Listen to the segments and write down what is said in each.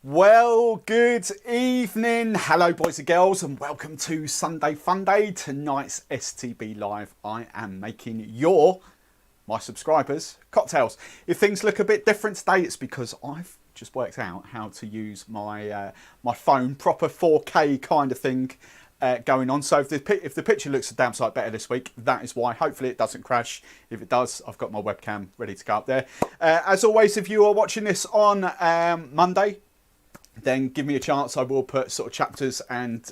Well, good evening. Hello, boys and girls, and welcome to Sunday Fun Day. Tonight's StB Live. I am making my subscribers, cocktails. If things look a bit different today, it's because I've just worked out how to use my my phone, proper 4K kind of thing going on. So if the picture looks a damn sight better this week, that is why. Hopefully it doesn't crash. If it does, I've got my webcam ready to go up there. As always, if you are watching this on Monday, then give me a chance. I will put sort of chapters and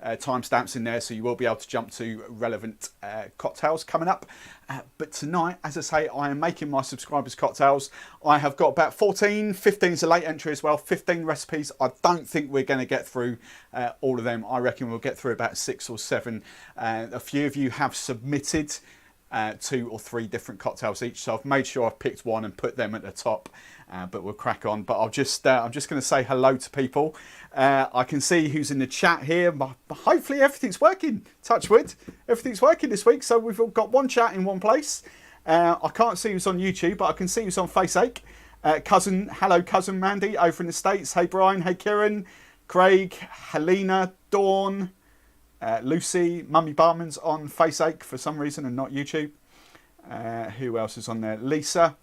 timestamps in there, so you will be able to jump to relevant cocktails coming up. But tonight, as I say, I am making my subscribers cocktails. I have got about 14, 15 is a late entry as well, 15 recipes. I don't think we're going to get through all of them. I reckon we'll get through about 6 or 7. A few of you have submitted 2 or 3 different cocktails each, so I've made sure I've picked one and put them at the top. But we'll crack on. But I'm just going to say hello to people. I can see who's in the chat here. But hopefully everything's working. Touch wood. Everything's working this week. So we've all got one chat in one place. I can't see who's on YouTube, but I can see who's on FaceAche. Hello cousin Mandy over in the States. Hey Brian. Hey Kieran. Craig. Helena. Dawn. Lucy. Mummy Barman's on FaceAche for some reason and not YouTube. Who else is on there? Lisa.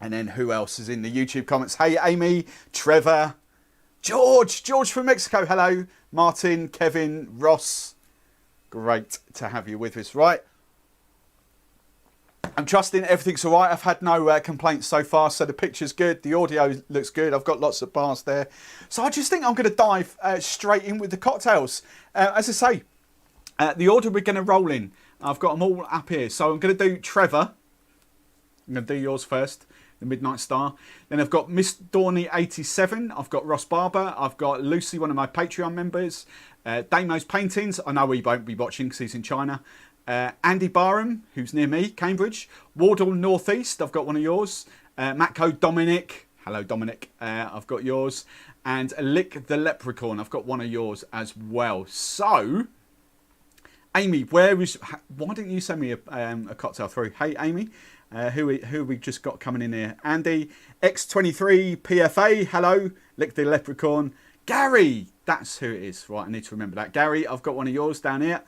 And then who else is in the YouTube comments? Hey, Amy, Trevor, George from Mexico. Hello, Martin, Kevin, Ross. Great to have you with us. Right. I'm trusting everything's all right. I've had no complaints so far. So the picture's good. The audio looks good. I've got lots of bars there. So I just think I'm going to dive straight in with the cocktails. As I say, the order we're going to roll in, I've got them all up here. So I'm going to do Trevor. I'm going to do yours first. The Midnight Star. Then I've got Miss Dawny87. I've got Ross Barber. I've got Lucy, one of my Patreon members. Damo's Paintings. I know he won't be watching because he's in China. Andy Barham, who's near me, Cambridge. WardleNorthEast. I've got one of yours. Matko, Dominik. Hello, Dominik. I've got yours. And LickTheLeprachaun. I've got one of yours as well. So, Amy, why didn't you send me a cocktail through? Hey, Amy. Who we just got coming in here? Andy, X23 PFA, hello, LickTheLeprachaun. Gary, that's who it is. Right, I need to remember that. Gary, I've got one of yours down here.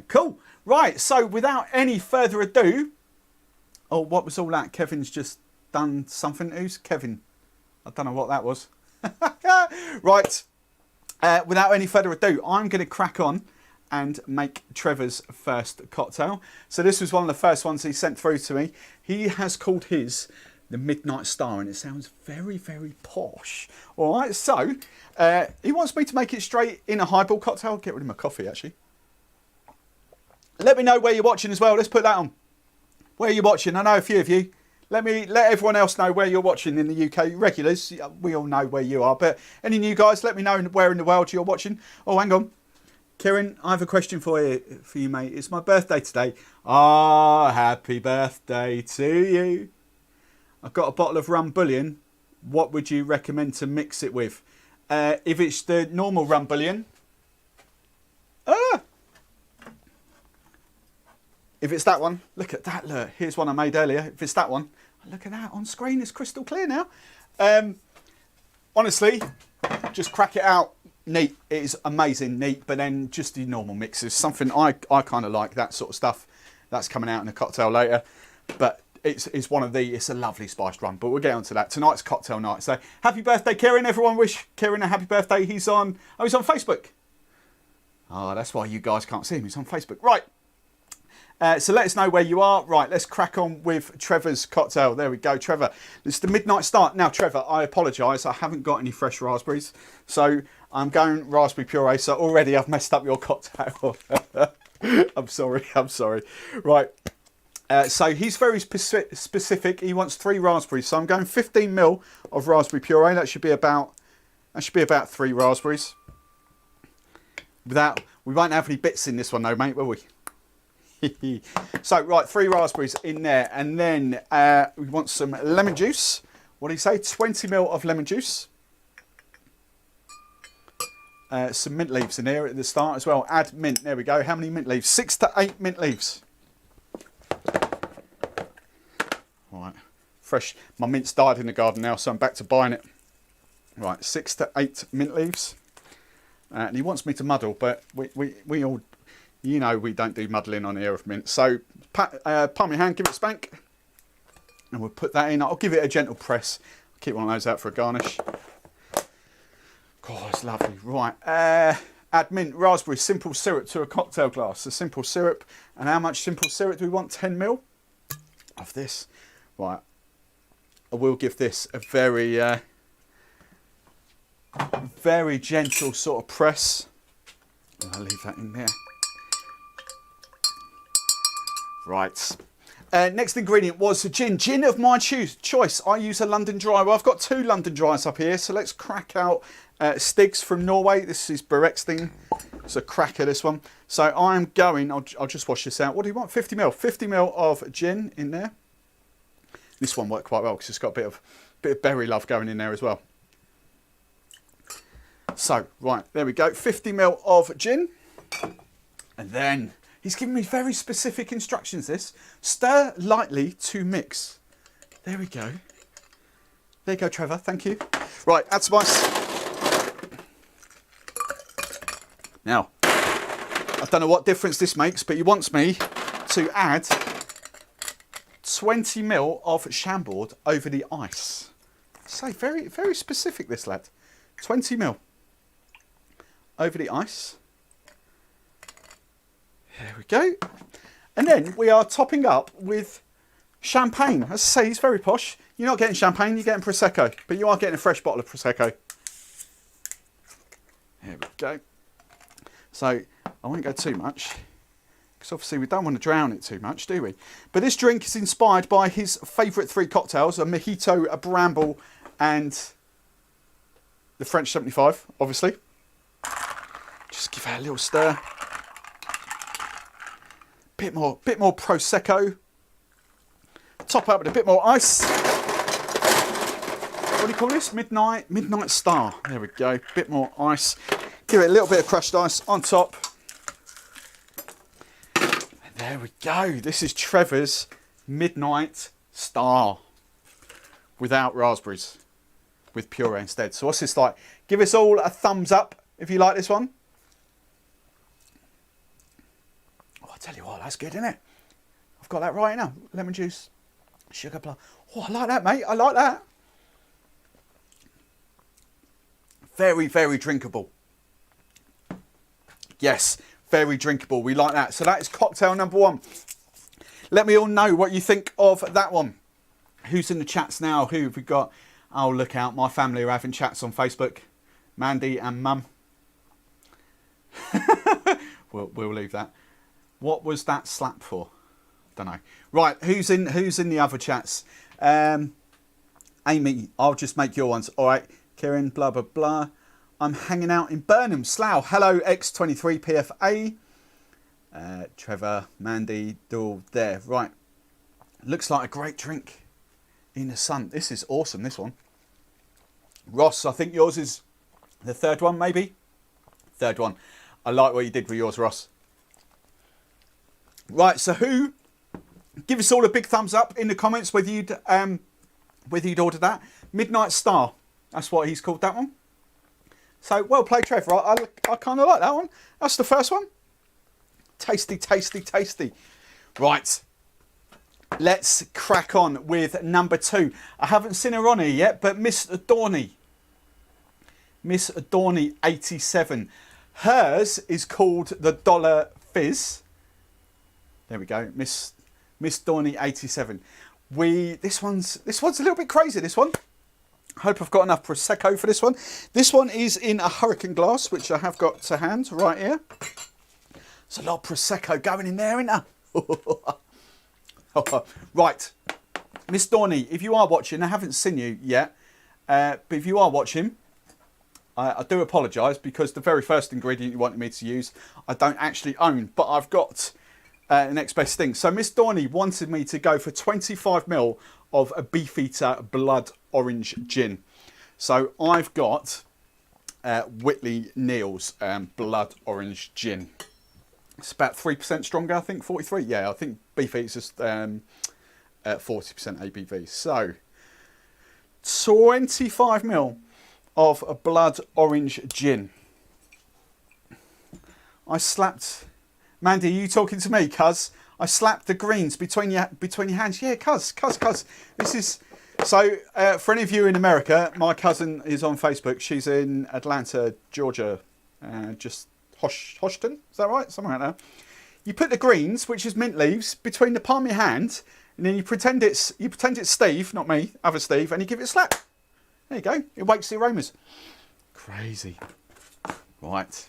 Cool. Right, so without any further ado, oh, what was all that? Kevin's just done something. Who's Kevin? I don't know what that was. Right, without any further ado, I'm going to crack on and make Trevor's first cocktail. So this was one of the first ones he sent through to me. He has called his the Midnight Star, and it sounds very, very posh. All right, so he wants me to make it straight in a highball cocktail. Get rid of my coffee, actually. Let me know where you're watching as well. Let's put that on. Where you're watching. I know a few of you. Let everyone else know where you're watching in the UK. Regulars, we all know where you are. But any new guys, let me know where in the world you're watching. Oh, hang on. Kieran, I have a question for you, mate. It's my birthday today. Ah, happy birthday to you. I've got a bottle of rum bouillon. What would you recommend to mix it with? If it's the normal rum bouillon. If it's that one, look at that. Look, here's one I made earlier. If it's that one, look at that on screen. It's crystal clear now. Honestly, just crack it out. Neat. It is amazing, neat, but then just the normal mixes. Something I kind of like, that sort of stuff. That's coming out in a cocktail later. But it's a lovely spiced rum. But we'll get on to that. Tonight's cocktail night. So happy birthday, Kieran. Everyone wish Kieran a happy birthday. He's on Facebook. Oh, that's why you guys can't see him. He's on Facebook. Right. So let us know where you are. Right, let's crack on with Trevor's cocktail. There we go, Trevor. It's the Midnight Star. Now, Trevor, I apologise. I haven't got any fresh raspberries. So I'm going raspberry puree. So already I've messed up your cocktail. I'm sorry. Right. So he's very specific. He wants 3 raspberries. So I'm going 15 ml of raspberry puree. That should be about 3 raspberries. We won't have any bits in this one though, mate, will we? So, right, 3 raspberries in there. And then we want some lemon juice. What do you say? 20 ml of lemon juice. Some mint leaves in here at the start as well. Add mint. There we go. How many mint leaves? 6 to 8 mint leaves. All right. Fresh. My mint's died in the garden now, so I'm back to buying it. Right, 6 to 8 mint leaves. And he wants me to muddle, but we all, you know, we don't do muddling on here of mint. So palm your hand, give it a spank. And we'll put that in. I'll give it a gentle press. I'll keep one of those out for a garnish. God, it's lovely. Right, add mint, raspberry, simple syrup to a cocktail glass. So simple syrup. And how much simple syrup do we want? 10 ml of this. Right, I will give this a very gentle sort of press. And I'll leave that in there. Right. Next ingredient was gin. Gin of my choice. I use a London Dry. Well, I've got 2 London Dries up here, so let's crack out Stig's from Norway. This is Berexting. It's a cracker, this one. So I'm going, I'll just wash this out. What do you want? 50 ml. 50 ml of gin in there. This one worked quite well because it's got a bit of berry love going in there as well. So, right, there we go. 50 ml of gin. And then he's given me very specific instructions, this. Stir lightly to mix. There we go. There you go, Trevor. Thank you. Right, add spice. Now, I don't know what difference this makes, but he wants me to add 20 ml of Chambord over the ice. So, very, very specific, this lad. 20 ml over the ice. There we go. And then we are topping up with champagne. As I say, he's very posh. You're not getting champagne, you're getting Prosecco. But you are getting a fresh bottle of Prosecco. There we go. So, I won't go too much. Because obviously we don't want to drown it too much, do we? But this drink is inspired by his favourite 3 cocktails. A Mojito, a Bramble, and the French 75, obviously. Just give that a little stir. Bit more Prosecco. Top up with a bit more ice. What do you call this? Midnight Star. There we go. Bit more ice. Give it a little bit of crushed ice on top. And there we go. This is Trevor's Midnight Star. Without raspberries. With puree instead. So what's this like? Give us all a thumbs up if you like this one. Oh, I tell you what, that's good, isn't it? I've got that right now. Lemon juice, sugar plum. Oh, I like that, mate. I like that. Very, very drinkable. Yes, very drinkable. We like that. So that is cocktail number 1. Let me all know what you think of that one. Who's in the chats now? Who have we got? Oh, look out. My family are having chats on Facebook. Mandy and Mum. We'll leave that. What was that slap for? Don't know. Right, who's in the other chats? Amy, I'll just make your ones. All right, Kieran, blah, blah, blah. I'm hanging out in Barham, Slough. Hello, X23PFA. Trevor, Mandy, they're all there. Right. Looks like a great drink in the sun. This is awesome, this one. Ross, I think yours is the 3rd one, maybe? 3rd one. I like what you did with yours, Ross. Right, so who? Give us all a big thumbs up in the comments whether you'd order that. Midnight Star. That's what he's called, that one. So, well played, Trevor. I kind of like that one. That's the first one. Tasty, tasty, tasty. Right. Let's crack on with number 2. I haven't seen her on here yet, but Miss Adorney. Miss Adorney 87. Hers is called the Dollar Fizz. There we go. Miss Adorney 87. This one's a little bit crazy, this one. Hope I've got enough Prosecco for this one. This one is in a hurricane glass, which I have got to hand right here. There's a lot of Prosecco going in there, isn't there? Right. Miss Dorney, if you are watching, I haven't seen you yet, but if you are watching, I do apologise because the very first ingredient you wanted me to use, I don't actually own, but I've got the next best thing. So Miss Dorney wanted me to go for 25 ml of a Beefeater Blood Orange Gin. So I've got Whitley Neal's Blood Orange Gin. It's about 3% stronger, I think, 43. Yeah, I think Beefeater's just 40% ABV. So 25 ml of a blood orange gin. I slapped... Mandy, are you talking to me, cuz? I slapped the greens between your hands. Yeah, cuz. This is... So, for any of you in America, my cousin is on Facebook. She's in Atlanta, Georgia. Just Hoshton, is that right? Somewhere like that. You put the greens, which is mint leaves, between the palm of your hand, and then you pretend it's Steve, not me, other Steve, and you give it a slap. There you go. It wakes the aromas. Crazy. Right.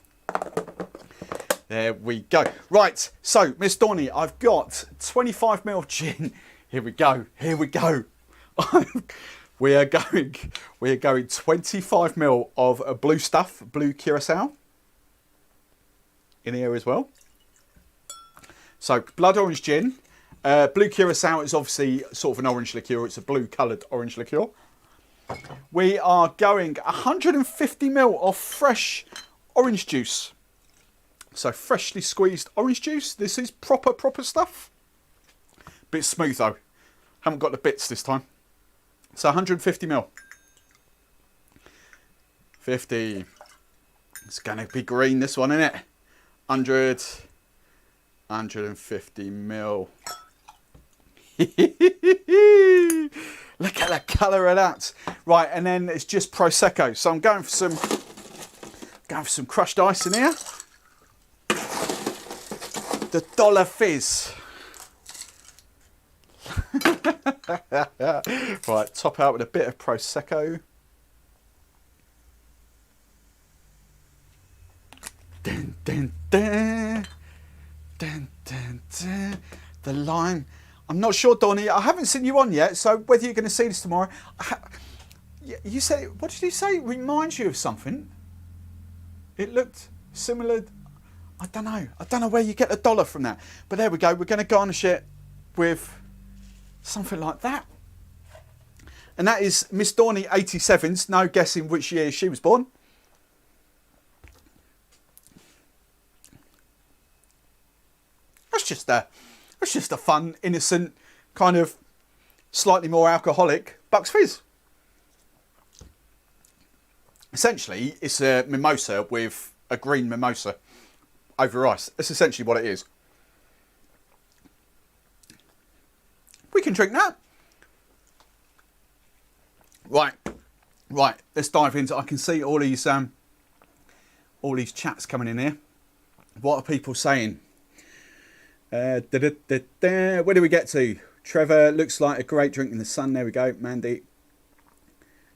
There we go. Right. So, Miss Dawny, I've got 25ml of gin. Here we go. we are going 25ml of blue stuff, blue curacao, in here as well. So, blood orange gin. Blue curacao is obviously sort of an orange liqueur. It's a blue coloured orange liqueur. We are going 150ml of fresh orange juice. So, freshly squeezed orange juice. This is proper stuff. Bit smooth though. Haven't got the bits this time. So, 150ml. 50. It's going to be green, this one, isn't it? 100. 150ml. Look at the colour of that. Right, and then it's just Prosecco. So I'm going for some crushed ice in here. The Dollar Fizz. Right, top out with a bit of Prosecco. Dun, dun, dun. Dun, dun, dun. The lime. I'm not sure, Donnie. I haven't seen you on yet, so whether you're going to see this tomorrow. You said, what did you say? It reminds you of something. It looked similar. I don't know. I don't know where you get the dollar from that. But there we go. We're going to garnish it with something like that. And that is Miss Dawny 87's. No guessing which year she was born. That's just a fun, innocent, kind of slightly more alcoholic Bucks Fizz. Essentially, it's a mimosa with a green mimosa over ice. That's essentially what it is. We can drink that. Right. Let's dive into. I can see all these chats coming in here. What are people saying? Where do we get to? Trevor, looks like a great drink in the sun. There we go. Mandy.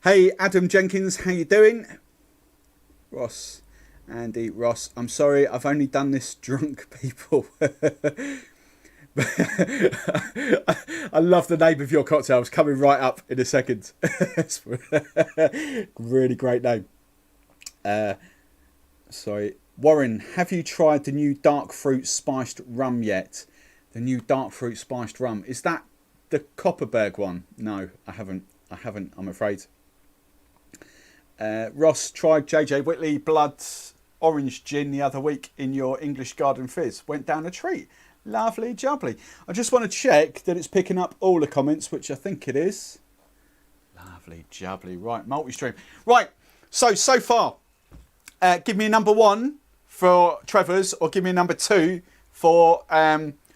Hey, Adam Jenkins, how you doing? Ross. Andy, Ross. I'm sorry, I've only done this drunk, people. I love the name of your cocktails. Coming right up in a second. Really great name. Sorry. Warren, have you tried the new dark fruit spiced rum yet? The new dark fruit spiced rum. Is that the Copperberg one? No, I haven't, I'm afraid. Ross tried JJ Whitley Blood Orange Gin the other week in your English Garden Fizz. Went down a treat. Lovely jubbly. I just want to check that it's picking up all the comments, which I think it is. Lovely jubbly. Right, multi-stream. Right, so far, give me a number 1 for Trevor's, or give me a number 2 for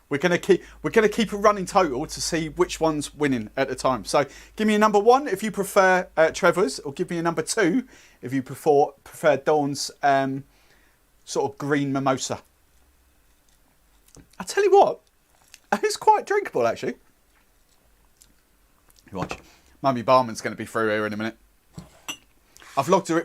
we're gonna keep a running total to see which one's winning at the time. So give me a number 1 if you prefer Trevor's, or give me a number 2 if you prefer Dawn's sort of green mimosa. I tell you what, it's quite drinkable actually. Watch, Mummy Barman's going to be through here in a minute. I've logged her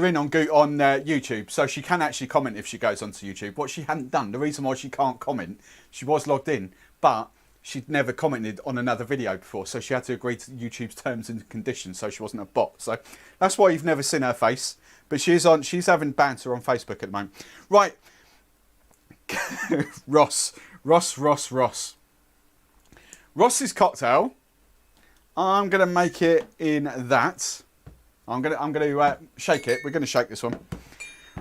in on YouTube, so she can actually comment if she goes onto YouTube. What she hadn't done, the reason why she can't comment, she was logged in, but she'd never commented on another video before, so she had to agree to YouTube's terms and conditions, so she wasn't a bot. So that's why you've never seen her face. But she's having banter on Facebook at the moment. Right. Ross. Ross's cocktail. I'm going to make it in that. I'm going to shake it. We're going to shake this one.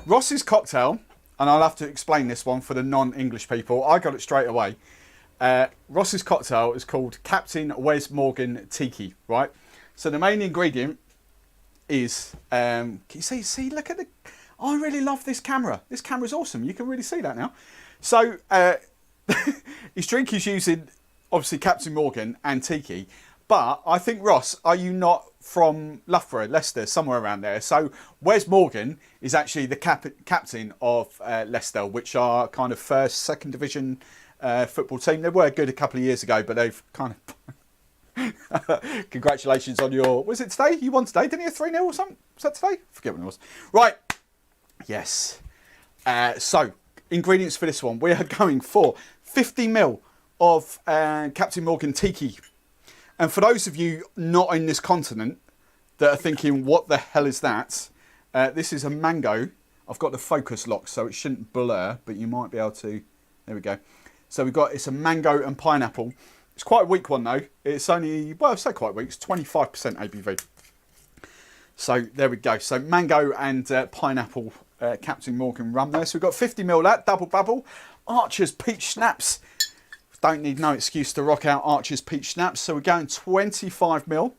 Ross's cocktail, and I'll have to explain this one for the non-English people. I got it straight away. Ross's cocktail is called Captain Wes Morgan Tiki, right? So the main ingredient is, can you see, look at the, I really love this camera. This camera's awesome. You can really see that now. So his drink is using, obviously, Captain Morgan and Tiki. But I think, Ross, are you not from Loughborough, Leicester, somewhere around there? So Wes Morgan is actually the captain of Leicester, which are kind of first, second division football team. They were good a couple of years ago, but they've kind of... Congratulations on your... Was it today? You won today, didn't you? 3-0 or something? Was that today? I forget when it was. Right. Yes. So, ingredients for this one. We are going for 50ml of Captain Morgan Tiki. And for those of you not in this continent that are thinking, what the hell is that? This is a mango. I've got the focus lock, so it shouldn't blur, but you might be able to... There we go. So we've got, it's a mango and pineapple. It's quite a weak one though. It's only, well, I say quite weak, it's 25% ABV. So there we go. So mango and pineapple Captain Morgan rum there. So we've got 50ml that, double bubble. Archer's peach schnapps. Don't need no excuse to rock out Archer's peach schnapps. So we're going 25ml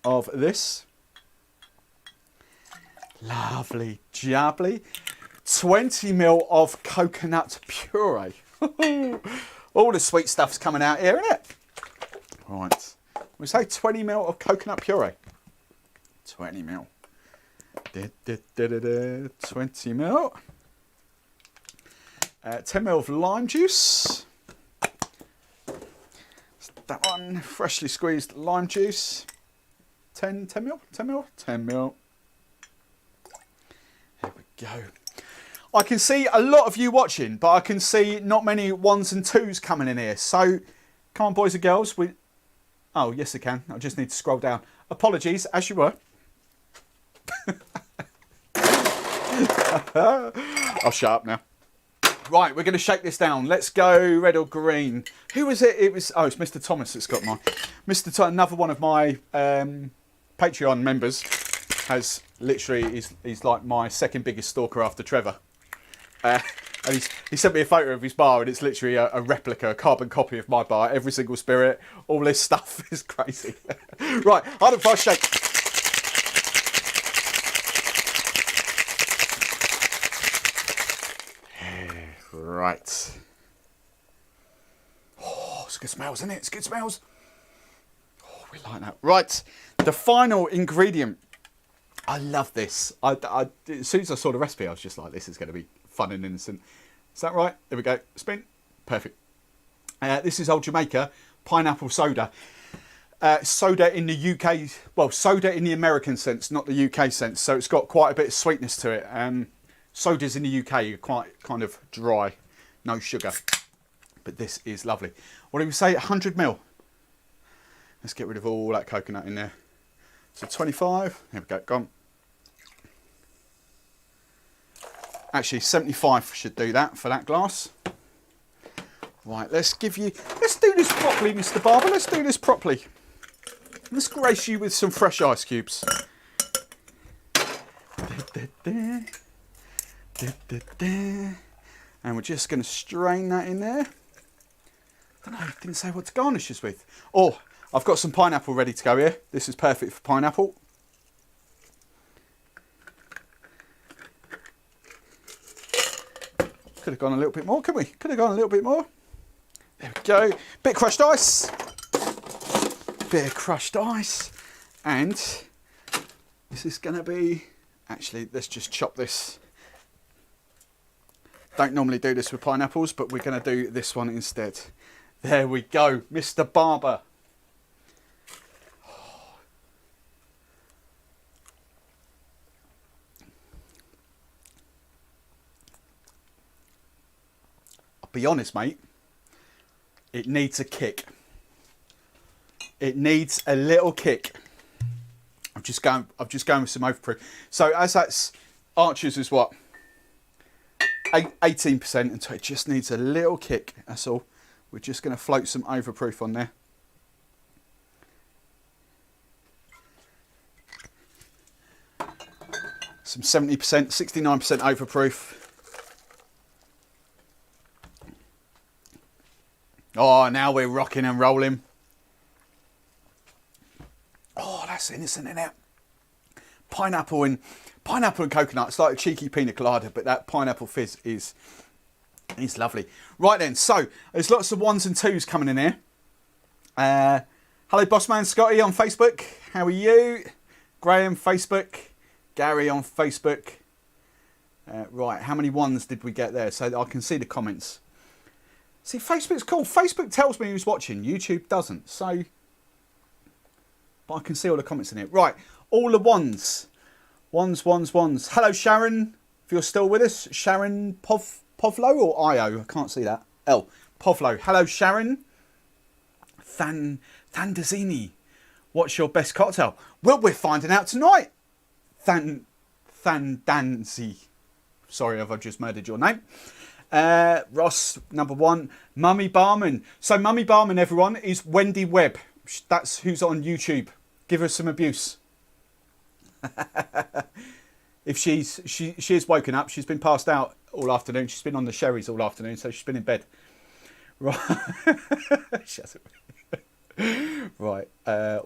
of this. Lovely jubbly. 20ml of coconut puree. All the sweet stuff's coming out here, isn't it? Right. We say 20ml of coconut puree. 20ml. 20ml. 10ml of lime juice. That one, freshly squeezed lime juice. 10ml. There we go. I can see a lot of you watching, but I can see not many 1s and 2s coming in here. So, come on, boys and girls. Oh, yes, I can. I just need to scroll down. Apologies, as you were. I'll shut up now. Right, we're going to shake this down. Let's go red or green. Who was it? It's Mr. Thomas that's got mine. Mr. Thomas, another one of my Patreon members, has literally, he's like my second biggest stalker after Trevor. And he sent me a photo of his bar, and it's literally a replica, a carbon copy of my bar. Every single spirit, all this stuff is crazy. Right, hard and fast shake. Right. Oh, it's good smells, isn't it? It's good smells. Oh, we like that. Right, the final ingredient. I love this. As soon as I saw the recipe, I was just like, this is going to be fun and innocent. Is that right? There we go. Spin. Perfect. This is Old Jamaica pineapple soda. Soda in the UK, well, soda in the American sense, not the UK sense. So it's got quite a bit of sweetness to it. Sodas in the UK are quite kind of dry, no sugar. But this is lovely. What do we say? 100ml. Let's get rid of all that coconut in there. So 25. There we go. Gone. Actually, 75 should do that for that glass. Right, let's do this properly, Mr. Barber. Let's do this properly. Let's grace you with some fresh ice cubes. And we're just going to strain that in there. I don't know, didn't say what to garnish this with. Oh, I've got some pineapple ready to go here. This is perfect for pineapple. Could have gone a little bit more, couldn't we? Could have gone a little bit more. There we go. Bit of crushed ice. Bit of crushed ice. And this is going to be... Actually, let's just chop this. Don't normally do this with pineapples, but we're going to do this one instead. There we go. Mr. Barber. Be honest, mate, it needs a kick. It needs a little kick. I'm just going with some overproof. So as that's Archer's is what? 18%, and so it just needs a little kick. That's all. We're just going to float some overproof on there. Some 70%, 69% overproof. Oh, now we're rocking and rolling. Oh, that's innocent, isn't it? pineapple and coconut. It's like a cheeky pina colada, but that pineapple fizz is lovely. Right then, so there's lots of 1s and 2s coming in here. Hello, Bossman Scotty on Facebook. How are you? Graham, Facebook. Gary on Facebook. Right, how many 1s did we get there? So I can see the comments. See, Facebook's cool. Facebook tells me who's watching. YouTube doesn't. So, but I can see all the comments in it. Right, all the 1s. 1s. Hello, Sharon. If you're still with us. Sharon Povlo or Io? I can't see that. L. Povlo. Hello, Sharon. Thandazini. What's your best cocktail? Well, we're finding out tonight. Thandanzi. Sorry if I've just murdered your name. Ross, number 1. Mummy Barman. So Mummy Barman, everyone, is Wendy Webb. That's who's on YouTube. Give her some abuse. If she is woken up, she's been passed out all afternoon. She's been on the sherries all afternoon, so she's been in bed. Right. Right.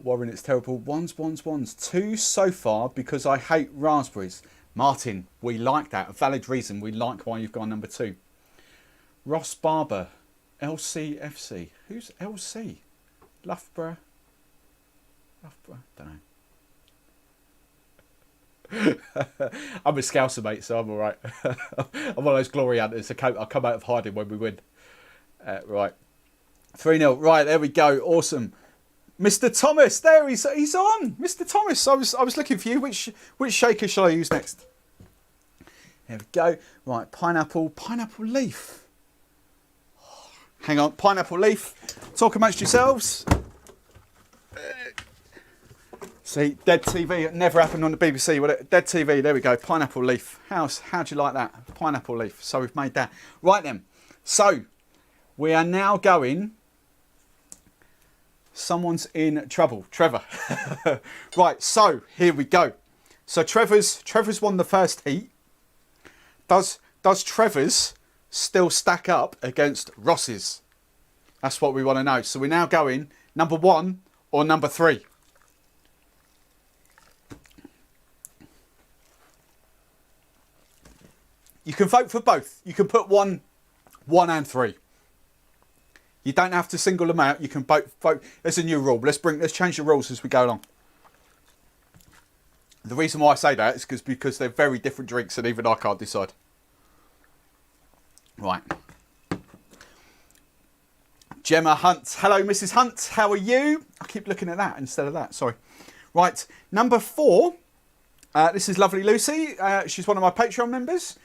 Warren, it's terrible. 1s. 2 so far because I hate raspberries. Martin, we like that. A valid reason. We like why you've gone number 2. Ross Barber. LCFC. Who's LC? Loughborough? Don't know. I'm a Scouser, mate, so I'm all right. I'm one of those glory hunters. I come out of hiding when we win. Right. 3-0. Right, there we go. Awesome. Mr. Thomas, there he's on. Mr. Thomas, I was looking for you. Which shaker shall I use next? There we go. Right, pineapple leaf. Hang on, pineapple leaf. Talk amongst yourselves. See, dead TV. It never happened on the BBC, will it? Dead TV. There we go. Pineapple leaf. How'd you like that? Pineapple leaf. So we've made that. Right then. So we are now going. Someone's in trouble. Trevor. Right. So here we go. So Trevor's won the first heat. Does Trevor's still stack up against Ross's? That's what we want to know. So we're now going number 1 or number 3. You can vote for both. You can put 1 and 3. You don't have to single them out. You can vote. There's a new rule. Let's change the rules as we go along. The reason why I say that is because they're very different drinks and even I can't decide. Right. Gemma Hunt. Hello, Mrs. Hunt. How are you? I keep looking at that instead of that. Sorry. Right. Number 4. This is lovely Lucy. She's one of my Patreon members.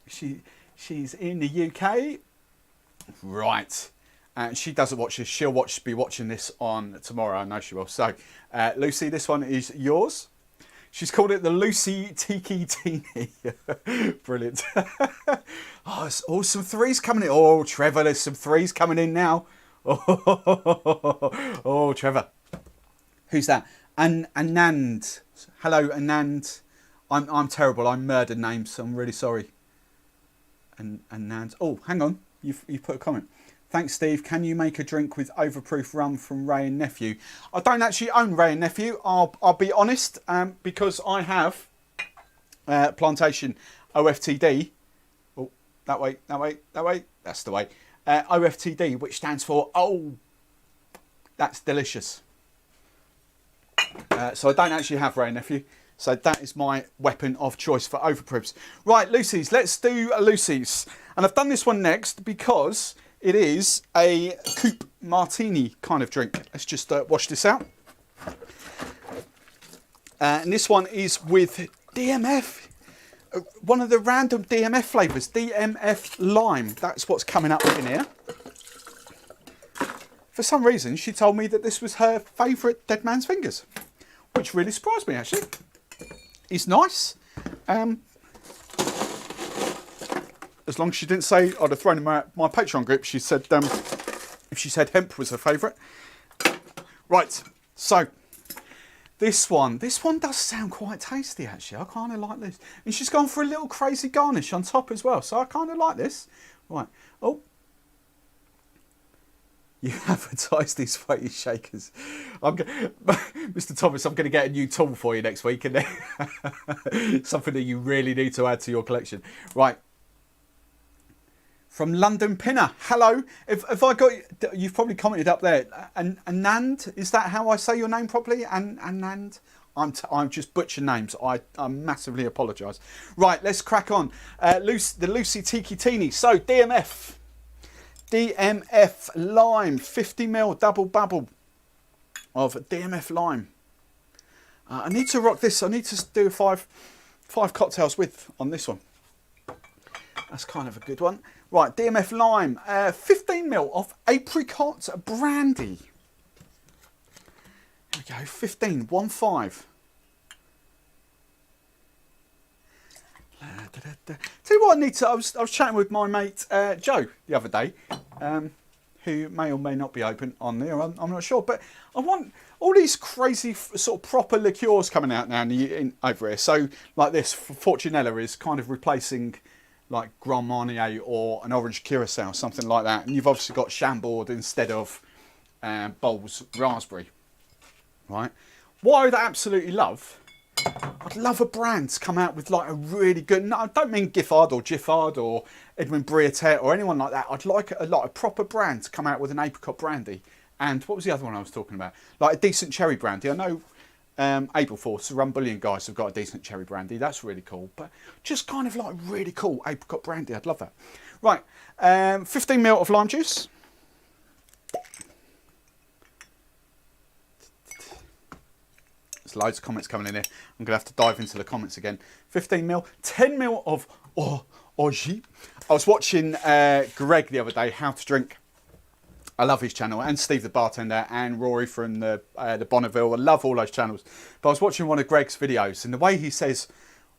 She's in the UK. Right. She doesn't watch this. She'll be watching this on tomorrow. I know she will. So, Lucy, this one is yours. She's called it the Lucy Tiki Teeny. Brilliant. Oh, it's some 3s coming in. Oh, Trevor, there's some 3s coming in now. Oh, Trevor. Who's that? Anand. Hello, Anand. I'm terrible. I murdered names, so I'm really sorry. Anand. Oh, hang on. You've put a comment. Thanks, Steve. Can you make a drink with overproof rum from Ray and Nephew? I don't actually own Ray and Nephew. I'll be honest, because I have Plantation OFTD. Oh, that way. That's the way. OFTD, which stands for that's delicious. So I don't actually have Ray and Nephew. So that is my weapon of choice for overproofs. Right, Lucy's. Let's do a Lucy's. And I've done this one next because it is a coupe martini kind of drink. Let's just wash this out. And this one is with DMF. One of the random DMF flavours. DMF lime. That's what's coming up in here. For some reason, she told me that this was her favourite Dead Man's Fingers. Which really surprised me, actually. It's nice. As long as she didn't say I'd have thrown in my Patreon group, she said if she said hemp was her favourite. Right, so this one does sound quite tasty actually. I kind of like this. And she's gone for a little crazy garnish on top as well. So I kind of like this. Right. Oh. You advertise these sweaty shakers. Mr. Thomas, I'm going to get a new tool for you next week, and something that you really need to add to your collection. Right. From London Pinner, hello. If I got, you've probably commented up there. Anand, is that how I say your name properly? Anand. I'm just butchering names. I massively apologise. Right, let's crack on. The Lucy Tiki Teeny. So DMF lime, 50ml double bubble of DMF lime. I need to rock this. I need to do five cocktails with on this one. That's kind of a good one. Right, DMF lime, 15ml of apricot brandy. There we go, 15. Tell you what I need to. I was chatting with my mate Joe the other day, who may or may not be open on there. I'm not sure, but I want all these crazy sort of proper liqueurs coming out now over here. So like this, Fortunella is kind of replacing like Grand Marnier or an orange curacao, something like that. And you've obviously got Chambord instead of Bowls raspberry, right? What I absolutely love, I'd love a brand to come out with like a really good, no, I don't mean Giffard or Edwin Briatet or anyone like that. I'd like a proper brand to come out with an apricot brandy. And what was the other one I was talking about? Like a decent cherry brandy. I know Ableforce, the Rum Bullion guys have got a decent cherry brandy. That's really cool. But just kind of like really cool apricot brandy. I'd love that. Right, 15ml of lime juice. There's loads of comments coming in here. I'm going to have to dive into the comments again. 15ml, 10ml of orgeat. I was watching Greg the other day, How to Drink. I love his channel, and Steve the bartender, and Rory from the Bonneville. I love all those channels. But I was watching one of Greg's videos, and the way he says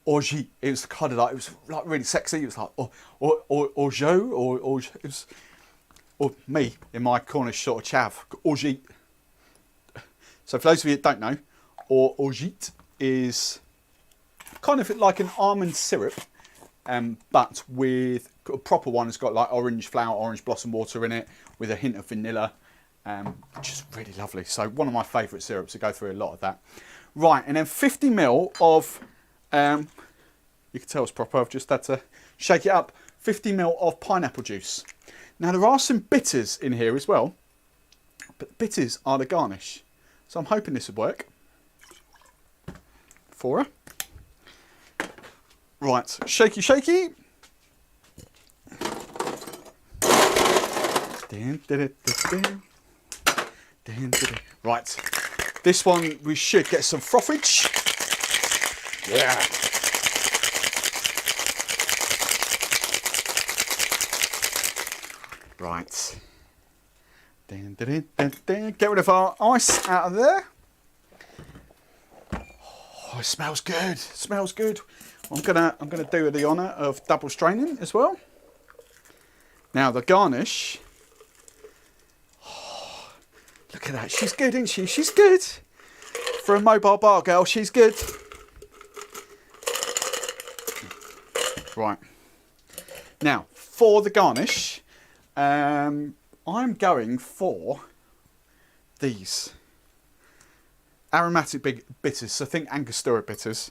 orgeat, it was kind of like, it was like really sexy. It was like orgeat, or me in my Cornish sort of chav, orgeat. So for those of you that don't know, orgeat is kind of like an almond syrup, but with a proper one. It's got like orange flower, orange blossom water in it, with a hint of vanilla, which is really lovely. So one of my favourite syrups. I go through a lot of that. Right, and then 50ml of, you can tell it's proper. I've just had to shake it up. 50ml of pineapple juice. Now there are some bitters in here as well, but bitters are the garnish. So I'm hoping this would work for her. Right, shaky, shaky. Right, this one we should get some frothage. Yeah. Right. Get rid of our ice out of there. Oh, it smells good. It smells good. I'm gonna do the honour of double straining as well. Now the garnish. Oh, look at that. She's good, isn't she? She's good. For a mobile bar girl, she's good. Right. Now for the garnish, I'm going for these aromatic bitters. So think Angostura bitters,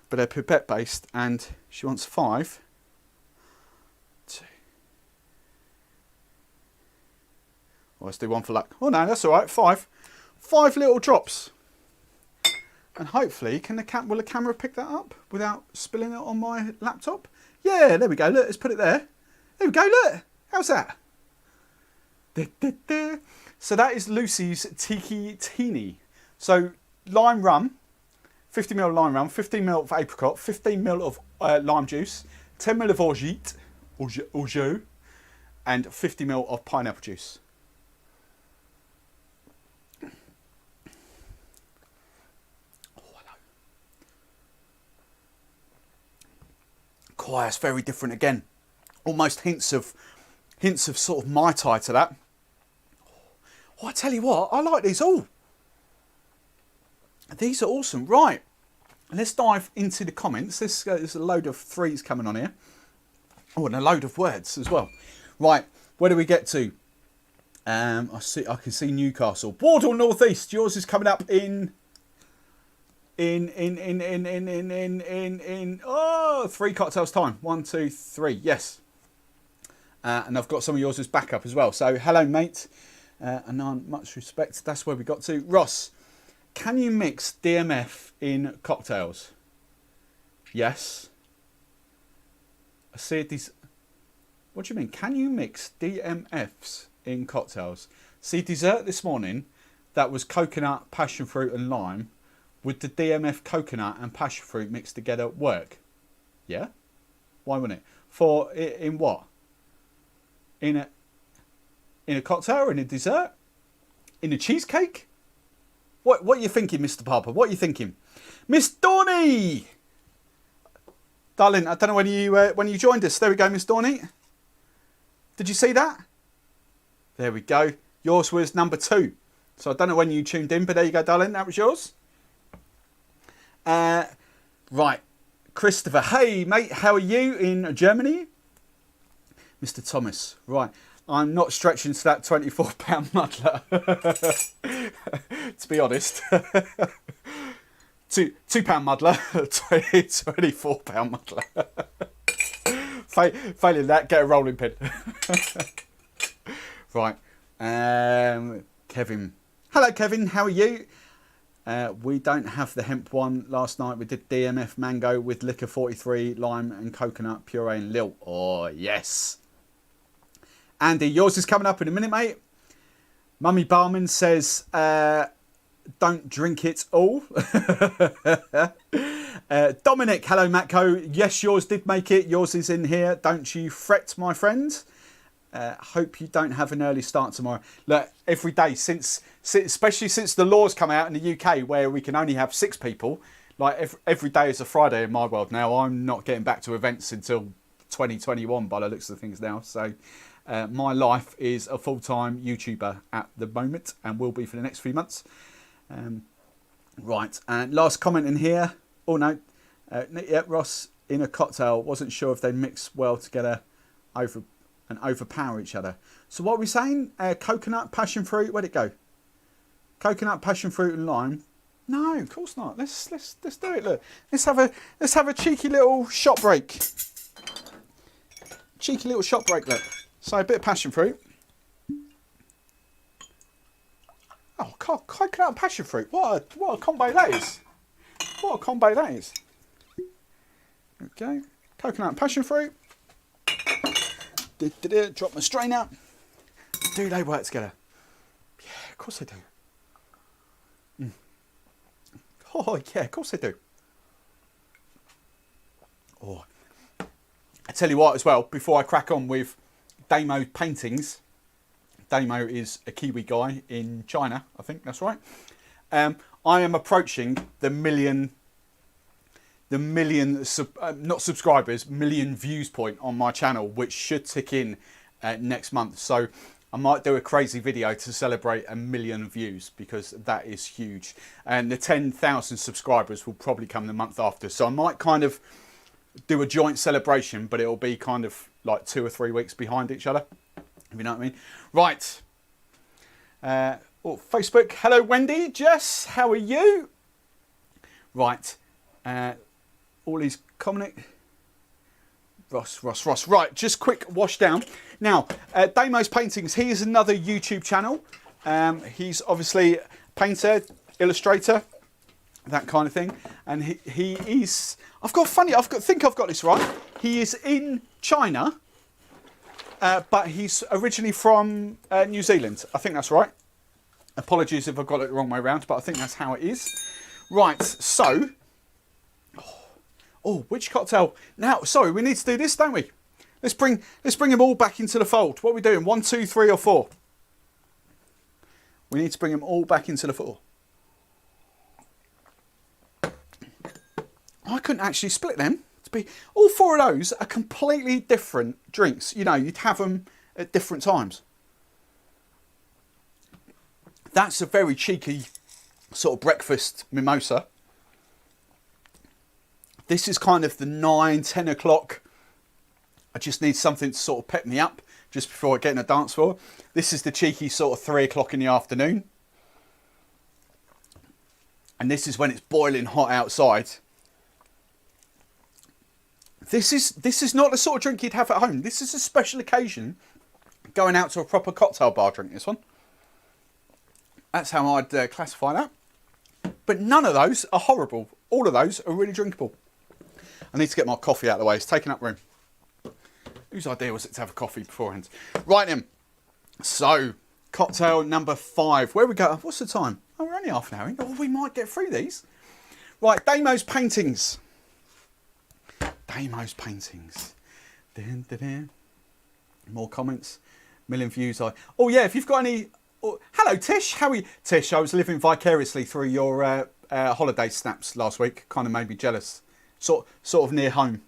but they're pipette based, and she wants 5. 2. Well, let's do one for luck. Oh no, that's all right. 5 little drops, and hopefully, will the camera pick that up without spilling it on my laptop? Yeah, there we go. Look, let's put it there. There we go. Look, how's that? So that is Lucy's Tiki Teeny. So lime rum, 50ml lime rum, 15ml of apricot, 15ml of lime juice, 10ml of orgeat, and 50ml of pineapple juice. Oh, hello. Quite, it's very different again. Almost hints of sort of Mai Tai to that. Oh, I tell you what, I like these all. These are awesome. Right, let's dive into the comments. There's a load of 3s coming on here. Oh, and a load of words as well. Right, where do we get to? I can see Newcastle. WardleNorthEast. Yours is coming up in 3 cocktails time. 1, 2, 3. Yes. And I've got some of yours as backup as well. So hello, mate. And much respect. That's where we got to. Ross, can you mix DMF in cocktails? Yes. I see these. What do you mean? Can you mix DMFs in cocktails? See, dessert this morning, that was coconut, passion fruit and lime. Would the DMF coconut and passion fruit mixed together work? Yeah? Why wouldn't it? In what? In a cocktail or in a dessert? In a cheesecake? What are you thinking, Mr. Barber? What are you thinking? Miss Dorney! Darling, I don't know when you joined us. There we go, Miss Dorney. Did you see that? There we go. Yours was number 2. So I don't know when you tuned in, but there you go, darling. That was yours. Right. Christopher. Hey, mate. How are you in Germany? Mr. Thomas. Right. I'm not stretching to that £24 muddler. To be honest. £2 muddler. £24 muddler. Failing that, get a rolling pin. Right. Kevin. Hello, Kevin. How are you? We don't have the hemp one. Last night we did DMF mango with liquor 43, lime and coconut puree and lilt. Oh, yes. Andy, yours is coming up in a minute, mate. Mummy Barman says, don't drink it all. Dominik, hello, Matko. Yes, yours did make it. Yours is in here. Don't you fret, my friend. Hope you don't have an early start tomorrow. Look, every day, especially since the laws come out in the UK where we can only have 6 people, like every day is a Friday in my world now. I'm not getting back to events until 2021 by the looks of things now. So my life is a full-time YouTuber at the moment and will be for the next few months. Right, and last comment in here. Oh, no. Yeah, Ross, in a cocktail, wasn't sure if they mix well together and overpower each other. So what are we saying? Coconut, passion fruit, where'd it go? Coconut, passion fruit and lime. No, of course not. Let's do it. Look, let's have a cheeky little shot break. Cheeky little shot break. Look, so a bit of passion fruit. Oh, coconut and passion fruit. What a combo that is. What a combo that is. Okay, coconut and passion fruit. Drop my strainer. Do they work together? Yeah, of course they do. Oh, yeah, of course they do. Oh, I tell you what as well, before I crack on with Damo paintings, Damo is a Kiwi guy in China, I think that's right. I am approaching the million not subscribers, million views point on my channel, which should tick in next month. So I might do a crazy video to celebrate 1 million views, because that is huge. And the 10,000 subscribers will probably come the month after. So I might kind of do a joint celebration, but it'll be kind of like 2 or 3 weeks behind each other, if you know what I mean. Right. Facebook. Hello, Wendy. Jess, how are you? Right. All these Dominik. Ross. Right, just quick wash down. Now, Damo's Paintings, he is another YouTube channel. He's obviously painter, illustrator, that kind of thing. And he is, I think I've got this right. He is in China, but he's originally from New Zealand. I think that's right. Apologies if I got it the wrong way around, but I think that's how it is. Right, so... Oh, which cocktail? Now, sorry, we need to do this, don't we? Let's bring them all back into the fold. What are we doing? 1, 2, 3 or 4? We need to bring them all back into the fold. I couldn't actually split them. All 4 of those are completely different drinks. You know, you'd have them at different times. That's a very cheeky sort of breakfast mimosa. This is kind of the 9, 10 o'clock. I just need something to sort of pep me up. just before getting a dance floor. This is the cheeky sort of 3 o'clock in the afternoon. And this is when it's boiling hot outside. This is not the sort of drink you'd have at home. This is a special occasion. Going out to a proper cocktail bar, drink this one. That's how I'd classify that. But none of those are horrible. All of those are really drinkable. I need to get my coffee out of the way. It's taking up room. Whose idea was it to have a coffee beforehand? Right then. So, cocktail number 5. Where we go? What's the time? Oh, we're only half an hour in. Oh, we might get through these. Right, Damo's paintings. Damo's paintings. Dun, dun, dun. More comments. Million views. Oh, yeah, if you've got any... Oh, hello, Tish. How are you? Tish, I was living vicariously through your holiday snaps last week. Kind of made me jealous. Sort of near home.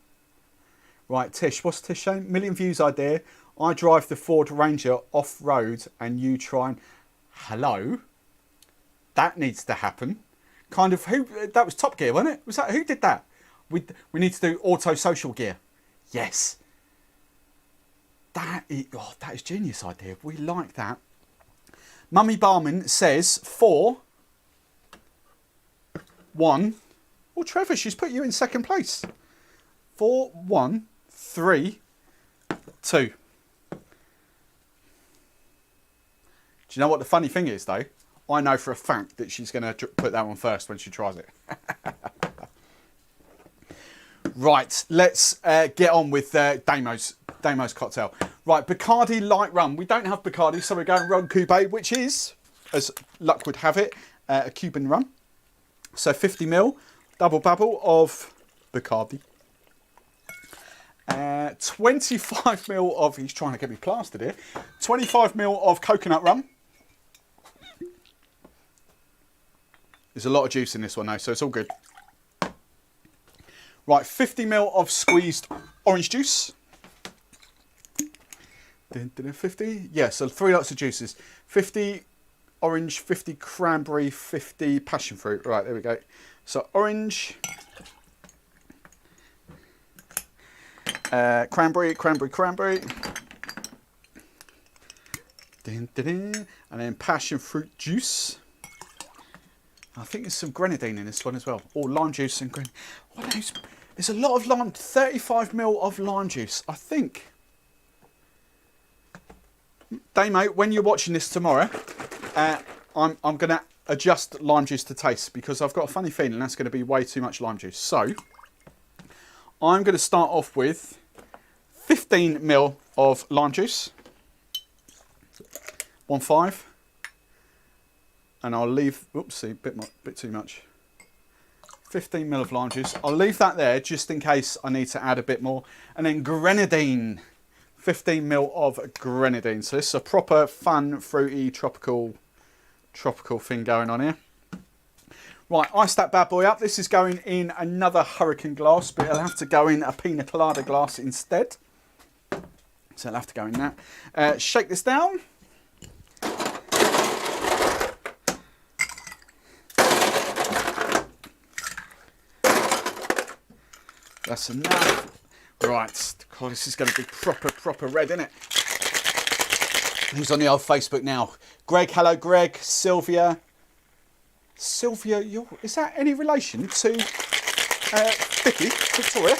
Right, Tish. What's Tish saying? Million views idea. I drive the Ford Ranger off-road and you try and... Hello? That needs to happen. Kind of who... That was Top Gear, wasn't it? Was that... Who did that? We need to do auto social gear. Yes. That is genius idea. We like that. Mummy Barman says 4, 1. Oh, Trevor, she's put you in second place. 4, 1, 3, 2. Do you know what the funny thing is, though? I know for a fact that she's going to put that one first when she tries it. Right, let's get on with Damo's cocktail. Right, Bacardi Light Rum. We don't have Bacardi, so we're going Rum Coupe, which is, as luck would have it, a Cuban rum. So 50ml, double bubble of Bacardi. 25ml of, he's trying to get me plastered here, 25ml of coconut rum. There's a lot of juice in this one though, so it's all good. Right, 50ml of squeezed orange juice. 50, yeah, so 3 lots of juices. 50 orange, 50 cranberry, 50 passion fruit. Right, there we go. So orange, cranberry. And then passion fruit juice. I think there's some grenadine in this one as well. Or lime juice and grenadine. What are those? There's a lot of lime. 35ml of lime juice. I think. Damo, when you're watching this tomorrow, I'm going to adjust lime juice to taste because I've got a funny feeling that's going to be way too much lime juice. So, I'm going to start off with 15ml of lime juice. 1.5. And I'll leave, oopsie, bit too much. 15ml of lime juice. I'll leave that there just in case I need to add a bit more. And then grenadine. 15ml of grenadine. So this is a proper fun, fruity, tropical thing going on here. Right, ice that bad boy up. This is going in another hurricane glass, but it'll have to go in a pina colada glass instead. So it'll have to go in that. Shake this down. That's enough. Right, God, this is going to be proper red, isn't it? Who's on the old Facebook now? Greg, hello, Greg. Sylvia, is that any relation to Victoria?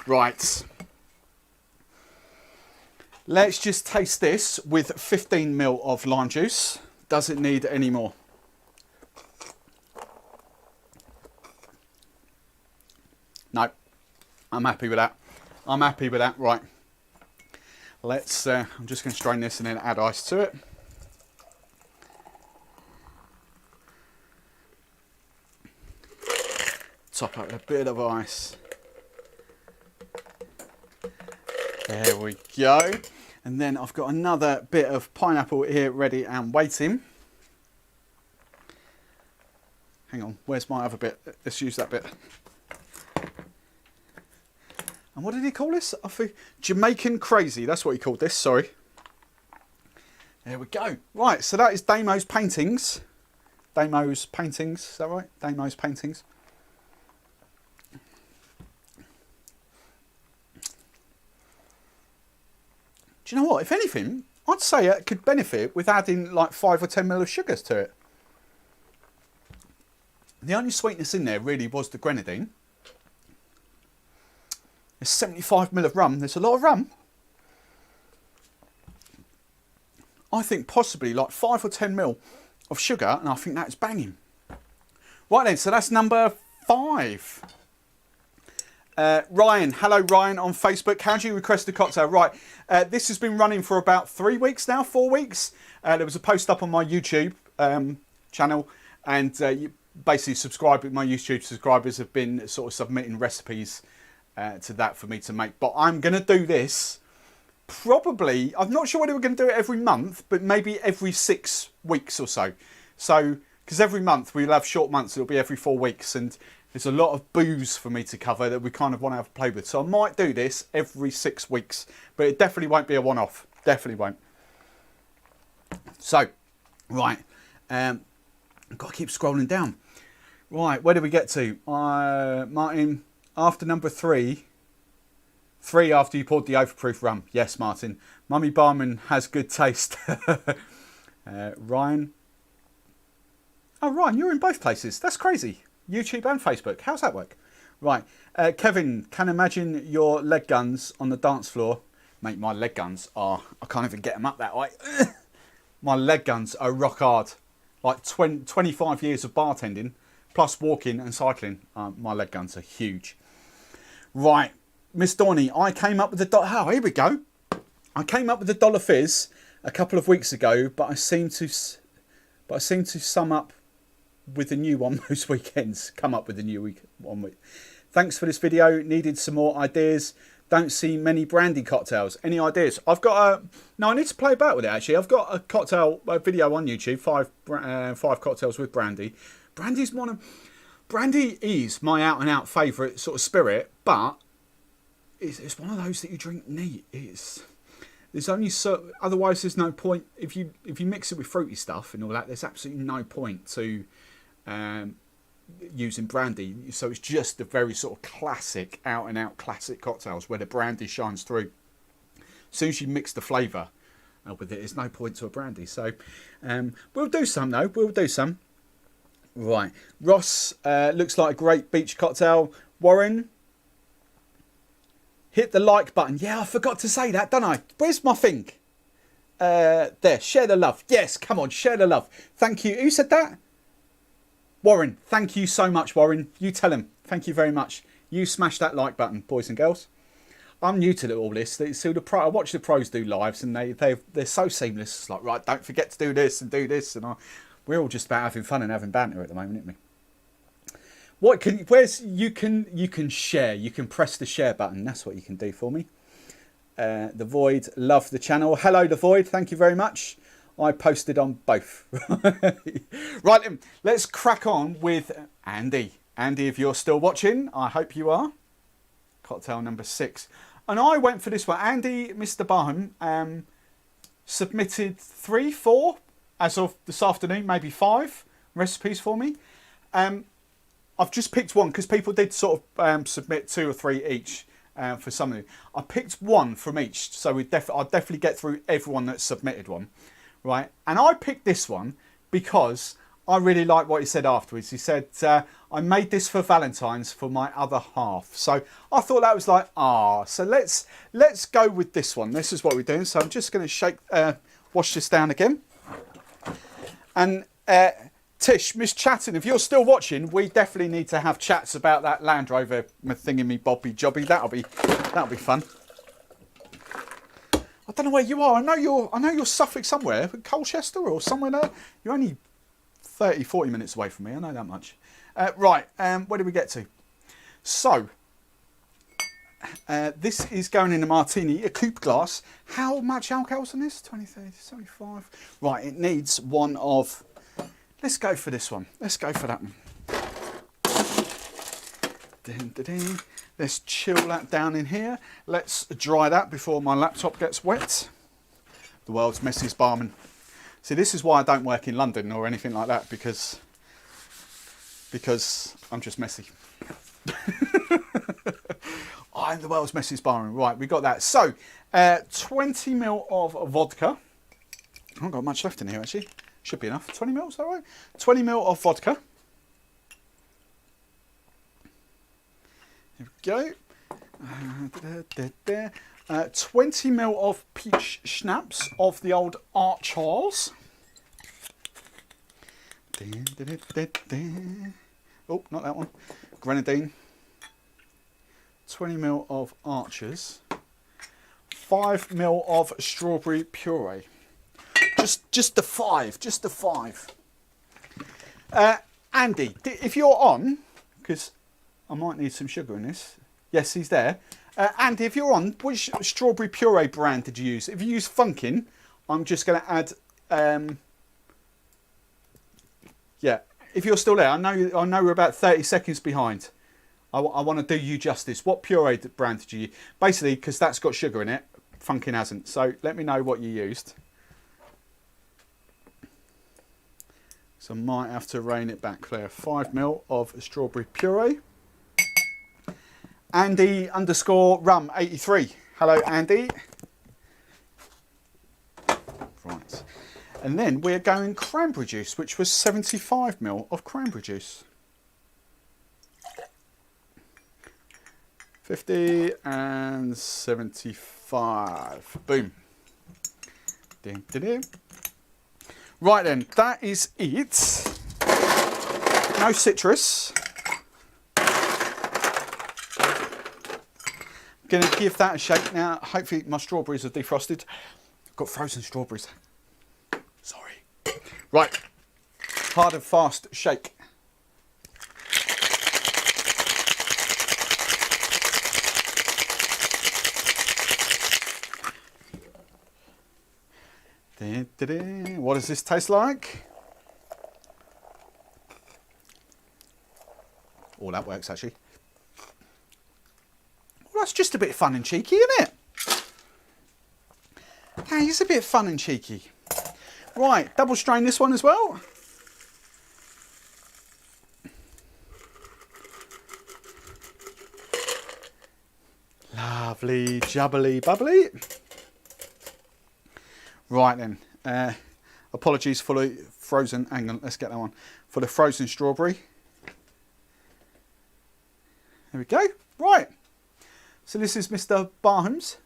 Right. Let's just taste this with 15ml of lime juice. Does it need any more? No, I'm happy with that. I'm happy with that. Right. Let's, I'm just going to strain this and then add ice to it. Top up a bit of ice. There we go. And then I've got another bit of pineapple here ready and waiting. Hang on, where's my other bit? Let's use that bit. And what did he call this? I think Jamaican Crazy. That's what he called this, sorry. There we go. Right, so that is Damo's paintings. Damo's paintings, is that right? Damo's paintings. Do you know what? If anything, I'd say it could benefit with adding like 5 or 10 ml of sugars to it. The only sweetness in there really was the grenadine. There's 75 ml of rum. There's a lot of rum. I think possibly like 5 or 10 ml of sugar, and I think that's banging. Right then, so that's number 5. Ryan, hello Ryan on Facebook. How do you request a cocktail? Right, this has been running for about 3 weeks now, 4 weeks. There was a post up on my YouTube channel, and you basically subscribe. My YouTube subscribers have been sort of submitting recipes to that for me to make. But I'm going to do this probably, I'm not sure whether we're going to do it every month, but maybe every 6 weeks or so. So, because every month we'll have short months, it'll be every 4 weeks, and there's a lot of booze for me to cover that we kind of want to have a play with. So I might do this every 6 weeks, but it definitely won't be a one-off. Definitely won't. So, right. I've got to keep scrolling down. Right, where did we get to? Martin, after number 3. 3 after you poured the overproof rum. Yes, Martin. Mummy Barman has good taste. Ryan. Oh, Ryan, you're in both places. That's crazy. YouTube and Facebook. How's that work? Right. Kevin, can imagine your leg guns on the dance floor. Mate, my leg guns are... I can't even get them up that way. My leg guns are rock hard. Like 25 years of bartending, plus walking and cycling. My leg guns are huge. Right. Miss Dorney, I came up with the... Oh, here we go. I came up with the Dollar Fizz a couple of weeks ago, but I seem to sum up with the new one most weekends. Come up with the new one. Thanks for this video. Needed some more ideas. Don't see many brandy cocktails. Any ideas? I've got a... No, I need to play about with it, actually. I've got a cocktail video on YouTube. Five cocktails with brandy. Brandy is my out-and-out favourite sort of spirit, but it's one of those that you drink neat. There's only so... Otherwise, there's no point... If you mix it with fruity stuff and all that, there's absolutely no point to... using brandy. So it's just the very sort of classic, out and out classic cocktails where the brandy shines through. As soon as you mix the flavour with it, there's no point to a brandy. So we'll do some though. We'll do some. Right. Ross, looks like a great beach cocktail. Warren, hit the like button. Yeah, I forgot to say that, don't I? Where's my thing? There, share the love. Yes, come on, share the love. Thank you. Who said that? Warren, thank you so much, Warren. You tell him. Thank you very much. You smash that like button, boys and girls. I'm new to all this. So I watch the pros do lives, and they're so seamless. It's like, right, don't forget to do this and do this, and we're all just about having fun and having banter at the moment, aren't we? You can share. You can press the share button. That's what you can do for me. The Void, love the channel. Hello, The Void. Thank you very much. I posted on both. Right then, let's crack on with Andy. Andy, if you're still watching, I hope you are. Cocktail number 6. And I went for this one. Andy, Mr. Barham, submitted 3, 4, as of this afternoon, maybe 5 recipes for me. I've just picked one because people did sort of submit 2 or 3 each for some of them. I picked one from each, so I'll definitely get through everyone that submitted one. Right, and I picked this one because I really like what he said afterwards. He said, I made this for Valentine's for my other half. So I thought that was like, so let's go with this one. This is what we're doing. So I'm just going to wash this down again. And Tish, Miss Chatton, if you're still watching, we definitely need to have chats about that Land Rover thingy bobby jobby. That'll be fun. I don't know where you are. I know you're Suffolk somewhere, Colchester or somewhere there. You're only 30, 40 minutes away from me. I know that much. Right, where did we get to? So, this is going in a martini, a coupe glass. How much alcohol's in this? 20, 30, 75. Right, it needs one of... Let's go for this one. Let's go for that one. Ding, ding, ding. Let's chill that down in here. Let's dry that before my laptop gets wet. The world's messiest barman. See, this is why I don't work in London or anything like that, because I'm just messy. And the world's messiest barman. Right, we got that. So, 20 ml of vodka. I haven't got much left in here, actually. Should be enough. 20 ml, is that right? 20 ml of vodka. Here we go. 20 ml of peach schnapps of the old Art Charles. Oh, not that one. Grenadine. 20 ml of Archers. 5 ml of strawberry puree. Just the 5. Just the 5. Andy, if you're on, because I might need some sugar in this. Yes, he's there. Andy, if you're on, which strawberry puree brand did you use? If you use Funkin', I'm just going to add. Yeah, if you're still there, I know we're about 30 seconds behind. I want to do you justice. What puree brand did you use? Basically, because that's got sugar in it, Funkin' hasn't. So let me know what you used. So I might have to rein it back there. 5 ml of strawberry puree. Andy _ rum83. Hello, Andy. Right. And then we're going cranberry juice, which was 75 ml of cranberry juice. 50 and 75. Boom. Dim, dim, dim. Right then, that is it. No citrus. Going to give that a shake now. Hopefully my strawberries are defrosted. I've got frozen strawberries. Sorry. Right. Hard and fast shake. What does this taste like? Oh, that works actually. Well, that's just a bit fun and cheeky, isn't it? Hey, it's a bit fun and cheeky. Right, double strain this one as well. Lovely, jubbly, bubbly. Right then, apologies for the frozen, hang on, let's get that one. For the frozen strawberry. There we go, right. So this is Mr. Barham's.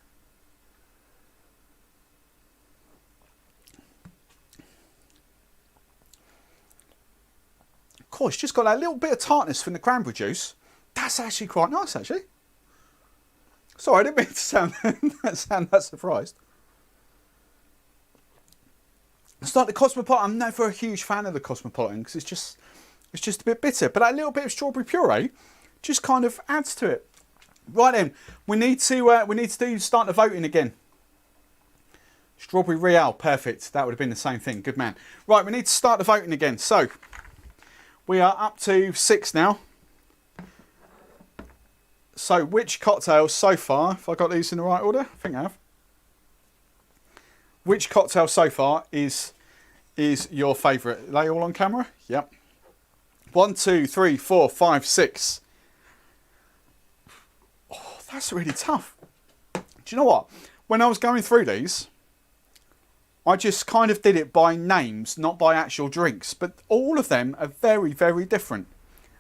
Of course, just got that little bit of tartness from the cranberry juice. That's actually quite nice, actually. Sorry, I didn't mean to sound that surprised. It's like the Cosmopolitan. I'm never a huge fan of the Cosmopolitan because it's just a bit bitter. But that little bit of strawberry puree just kind of adds to it. Right then, we need to start the voting again. Strawberry Real, perfect. That would have been the same thing. Good man. Right, we need to start the voting again. So we are up to 6 now. So which cocktails so far? If I got these in the right order, I think I have. Which cocktail so far is your favourite? Are they all on camera? Yep. 1, 2, 3, 4, 5, 6. Oh, that's really tough. Do you know what? When I was going through these, I just kind of did it by names, not by actual drinks. But all of them are very, very different.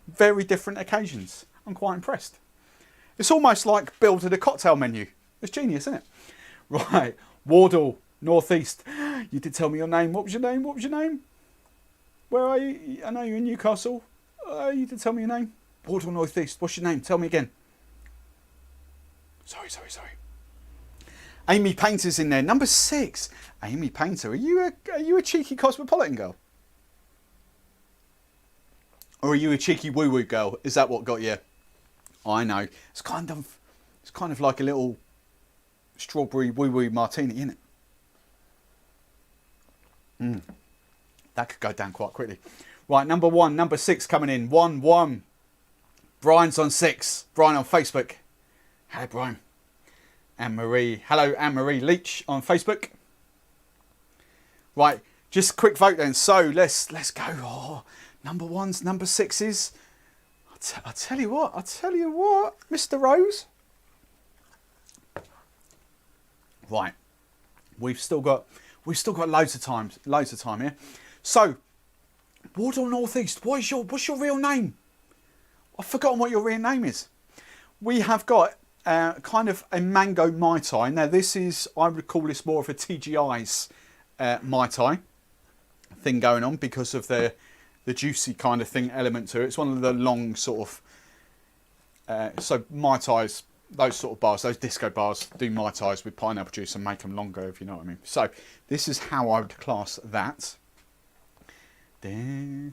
Very different occasions. I'm quite impressed. It's almost like building a cocktail menu. It's genius, isn't it? Right. WardleNorthEast. You did tell me your name. What was your name? What was your name? Where are you? I know you're in Newcastle. You did tell me your name. WardleNorthEast. What's your name? Tell me again. Sorry. Amy Painter's in there. Number 6. Amy Painter. Are you a cheeky Cosmopolitan girl? Or are you a cheeky woo-woo girl? Is that what got you? I know. It's kind of like a little strawberry woo-woo martini, isn't it? That could go down quite quickly. Right, number 1, number 6 coming in. 1-1. Brian's on 6. Brian on Facebook. Hello, Brian. Anne-Marie. Hello, Anne-Marie Leach on Facebook. Right, just a quick vote then. So let's go. Oh, number 1s, number 6s. I'll tell you what, Mr. Rose. Right, we've still got loads of time here. So, WardleNorthEast, what's your real name? I've forgotten what your real name is. We have got kind of a mango Mai Tai. Now this is, I would call this more of a TGI's Mai Tai thing going on because of the juicy kind of thing element to it. It's one of the long sort of, so Mai Tais, those sort of bars, those disco bars, do Mai Tais with pineapple juice and make them longer, if you know what I mean. So this is how I would class that. There.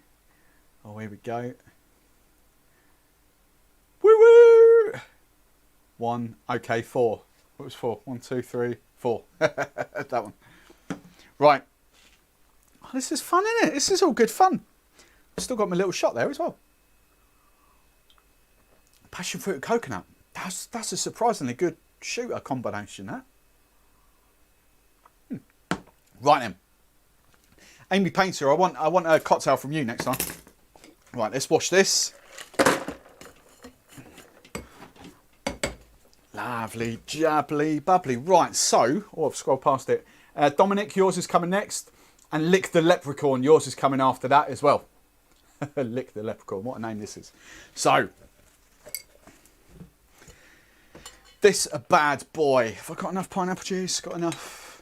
Oh, here we go. Woo woo! 1, okay, 4. What was 4? 1, 2, 3, 4. That one. Right. Oh, this is fun, isn't it? This is all good fun. I've still got my little shot there as well. Passion fruit and coconut. That's a surprisingly good shooter combination, that. Right then. Amy Painter, I want a cocktail from you next time. Right, let's wash this. Lovely, jubbly, bubbly. Right, so, oh, I've scrolled past it. Dominik, yours is coming next. And LickTheLeprachaun, yours is coming after that as well. LickTheLeprachaun, what a name this is. So, this a bad boy. Have I got enough pineapple juice? Got enough?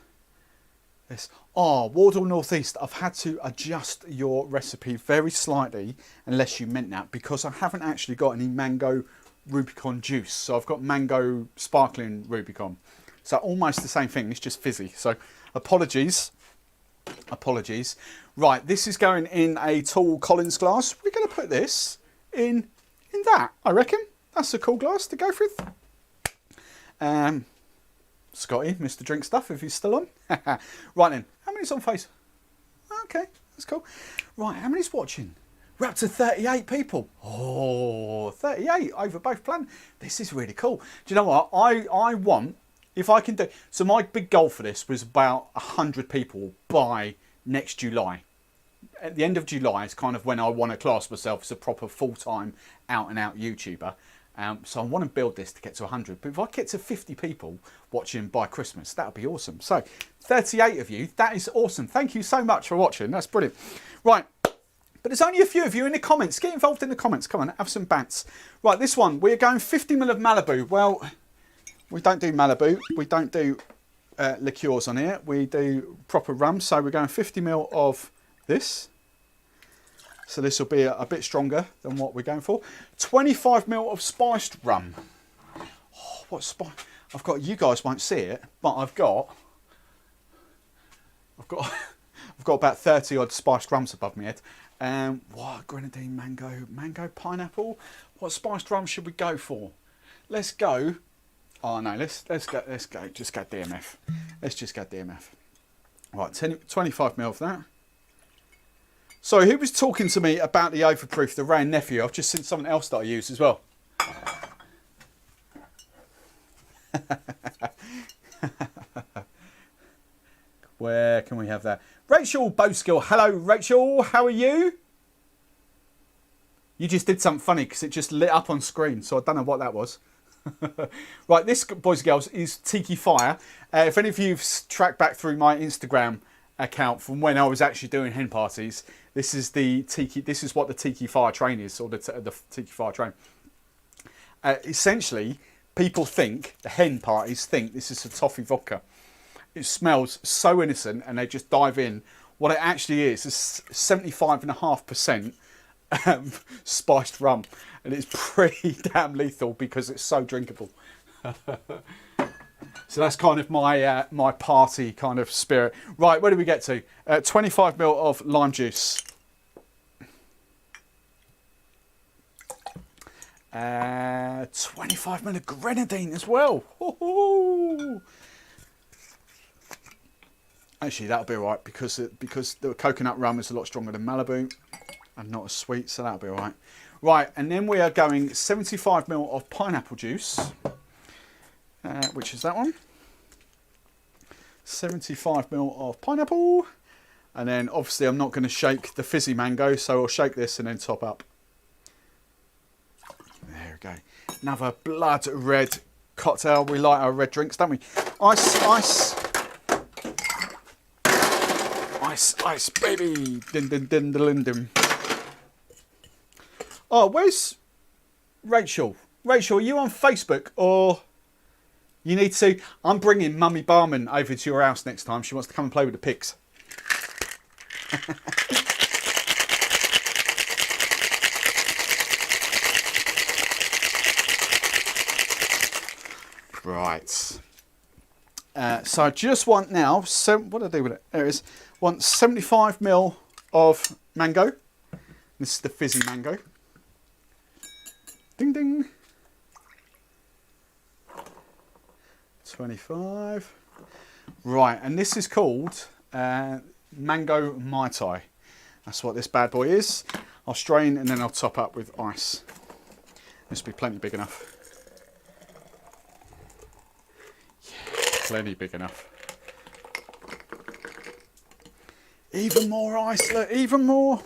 This. Oh, WardleNorthEast, I've had to adjust your recipe very slightly, unless you meant that, because I haven't actually got any mango Rubicon juice. So I've got mango sparkling Rubicon. So almost the same thing, it's just fizzy. So apologies. Right, this is going in a tall Collins glass. We're going to put this in that, I reckon. That's a cool glass to go with. Scotty, Mr. Drink Stuff, if he's still on. Right then, how many's on face? Okay, that's cool. Right, how many's watching? We're up to 38 people. Oh, 38 over both plans. This is really cool. Do you know what? I want, if I can do... So my big goal for this was about 100 people by next July. At the end of July is kind of when I want to class myself as a proper full-time out-and-out YouTuber. So I want to build this to get to 100. But if I get to 50 people watching by Christmas, that would be awesome. So 38 of you, that is awesome. Thank you so much for watching. That's brilliant. Right. But there's only a few of you in the comments. Get involved in the comments. Come on, have some bants. Right, this one. We're going 50ml of Malibu. Well, we don't do Malibu. We don't do liqueurs on here. We do proper rum. So we're going 50ml of this. So this will be a bit stronger than what we're going for. 25ml of spiced rum. Oh, what spice? I've got, you guys won't see it, but I've got about 30 odd spiced rums above my head. What, grenadine, mango, pineapple. What spiced rum should we go for? Let's go. Oh no, let's go. Just go DMF. Let's just go DMF. Right, 25ml of that. So who was talking to me about the overproof, the Ray Nephew? I've just seen something else that I use as well. Where can we have that? Rachel Boskill. Hello, Rachel. How are you? You just did something funny because it just lit up on screen, so I don't know what that was. Right, this, boys and girls, is Tiki Fire. If any of you've tracked back through my Instagram account from when I was actually doing hen parties, this is the Tiki. This is what the Tiki Fire train is, or the Tiki Fire train. Essentially, people think, the hen parties think this is a toffee vodka. It smells so innocent, and they just dive in. What it actually is 75.5% spiced rum, and it's pretty damn lethal because it's so drinkable. So that's kind of my my party kind of spirit. Right, where do we get to? 25ml of lime juice. 25ml of grenadine as well. Ooh. Actually, that'll be all right because the coconut rum is a lot stronger than Malibu and not as sweet, so that'll be all right. Right, and then we are going 75ml of pineapple juice, which is that one. 75ml of pineapple, and then obviously I'm not going to shake the fizzy mango, so I'll shake this and then top up. There we go. Another blood red cocktail. We like our red drinks, don't we? Ice, ice. Ice, ice, baby. Dun, dun, dun, dun, dun. Oh, where's Rachel? Rachel, are you on Facebook or you need to... I'm bringing Mummy Barman over to your house next time. She wants to come and play with the pigs. Right. So I just want now... what do I do with it? There it is. Want 75ml of mango. This is the fizzy mango. Ding, ding. 25. Right, and this is called Mango Mai Tai. That's what this bad boy is. I'll strain and then I'll top up with ice. This will be plenty big enough. Yeah, plenty big enough. Even more ice, look, even more.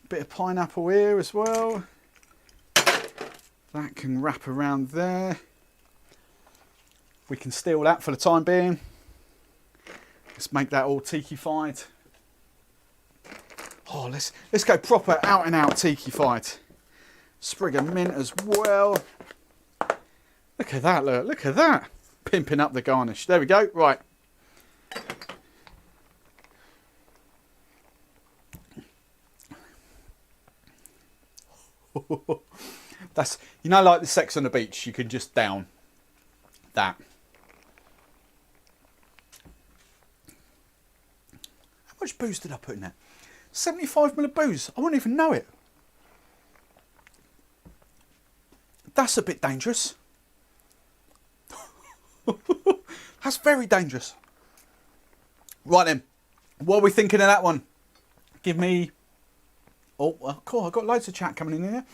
Bit of pineapple here as well. That can wrap around there. We can steal that for the time being. Let's make that all tiki-fied. Oh, let's go proper out and out tiki-fied. Sprig of mint as well. Look at that, look at that. Pimping up the garnish. There we go, right. That's, you know, like the Sex on the Beach, you can just down that. How much booze did I put in there? 75ml of booze. I wouldn't even know it. That's a bit dangerous. That's very dangerous. Right then, what are we thinking of that one? Give me... Oh, well, cool, I've got loads of chat coming in here.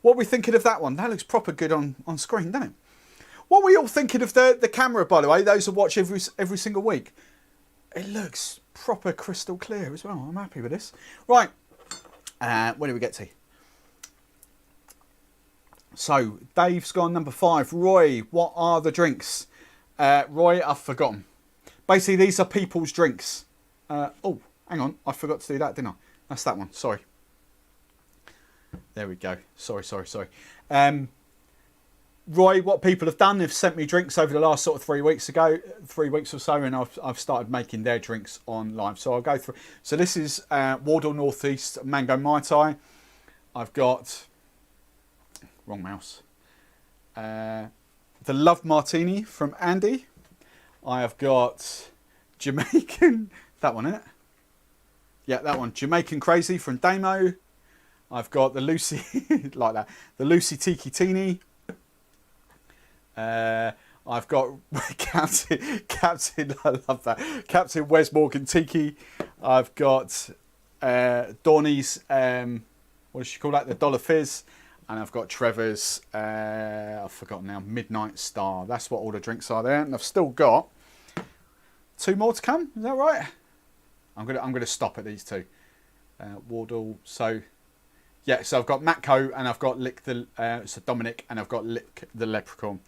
What are we thinking of that one? That looks proper good on screen, doesn't it? What are we all thinking of the camera, by the way? Those who watch every single week. It looks proper crystal clear as well. I'm happy with this. Right, where do we get to? So, Dave's gone number 5. Roy, what are the drinks? Roy, I've forgotten. Basically, these are people's drinks. Oh, hang on. I forgot to do that, didn't I? That's that one. Sorry. There we go. Sorry. Roy, what people have done, they've sent me drinks over the last sort of 3 weeks or so, and I've started making their drinks on live. So I'll go through. So this is WardleNorthEast Mango Mai Tai. I've got... Wrong mouse. The Love Martini from Andy. I have got Jamaican... That one, isn't it? Yeah, that one. Jamaican Crazy from Damo. I've got the Lucy... like that. The Lucy Tiki Teeny. I've got Captain, I love that. Captain Wes Morgan Tiki. I've got Donny's, what does she call that? The Dollar Fizz. And I've got Trevor's, I've forgotten now, Midnight Star. That's what all the drinks are there. And I've still got 2 more to come. Is that right? I'm gonna stop at these 2. Wardle. So yeah, so I've got Matko and I've got so Dominik and I've got LickTheLeprachaun.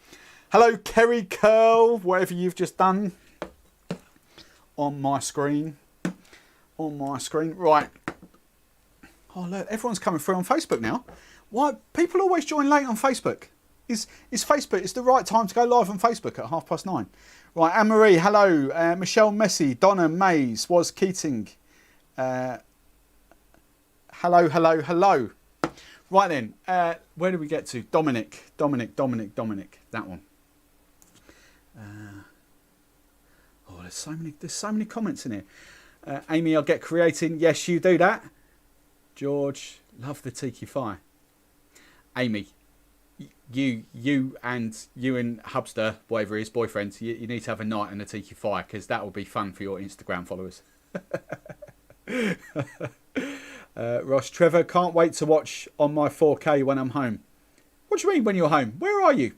Hello, Kerry Curl, whatever you've just done on my screen. Right. Oh look, everyone's coming through on Facebook now. Why people always join late on Facebook? Is Facebook? It's the right time to go live on Facebook at 9:30. Right, Anne-Marie, hello. Michelle Messi, Donna Mays, Was Keating. Hello. Right then, where did we get to? Dominik. That one. Oh, there's so many comments in here. Amy, I'll get creating. Yes, you do that. George, love the tiki fire. Amy, you and Hubster, whatever his boyfriend, you need to have a night on the tiki fire because that will be fun for your Instagram followers. Ross, Trevor, can't wait to watch on my 4K when I'm home. What do you mean when you're home? Where are you?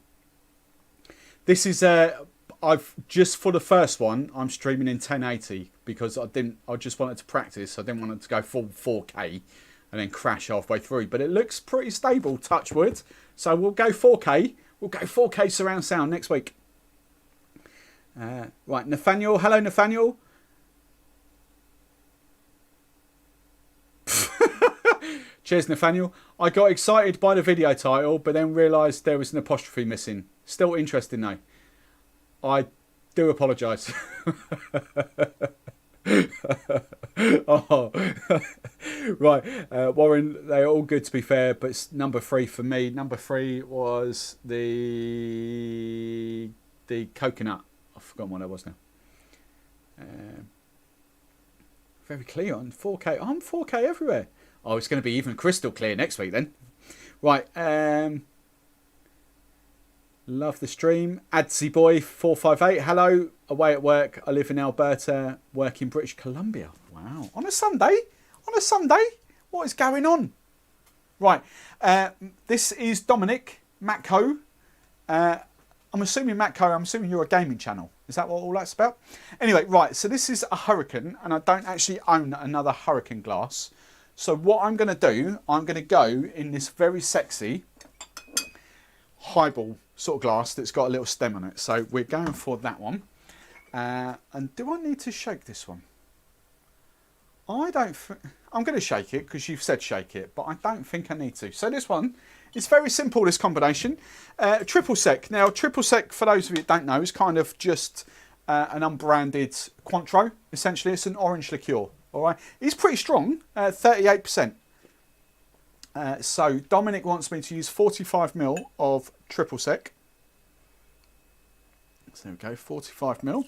This is I've just for the first one I'm streaming in 1080 because I just wanted to practice. I didn't want it to go full 4K and then crash halfway through. But it looks pretty stable, touch wood. So we'll go 4K. We'll go 4K surround sound next week. Right, Nathaniel. Hello, Nathaniel. Cheers, Nathaniel. I got excited by the video title, but then realised there was an apostrophe missing. Still interesting though. I do apologise. Oh. Right, Warren, they're all good to be fair, but it's number 3 for me. Number 3 was the coconut. I've forgotten what that was now. Very clear on 4K. I'm 4K everywhere. Oh, it's going to be even crystal clear next week then. Right. Love the stream. Adsy Boy 458. Hello. Away at work. I live in Alberta. Work in British Columbia. Wow. On a Sunday? On a Sunday? What is going on? Right. This is Dominik. Matko. I'm assuming Matko, I'm assuming you're a gaming channel. Is that what all that's about? Anyway, right. So this is a hurricane, and I don't actually own another hurricane glass. So what I'm going to do, I'm going to go in this very sexy highball sort of glass that's got a little stem on it. So we're going for that one. And do I need to shake this one? I'm going to shake it because you've said shake it, but I don't think I need to. So this one, it's very simple, this combination. Triple sec. Now, triple sec, for those of you that don't know, is kind of just an unbranded Cointreau. Essentially, it's an orange liqueur. All right, it's pretty strong, 38%. So Dominik wants me to use 45ml of triple sec. So there we go, 45ml.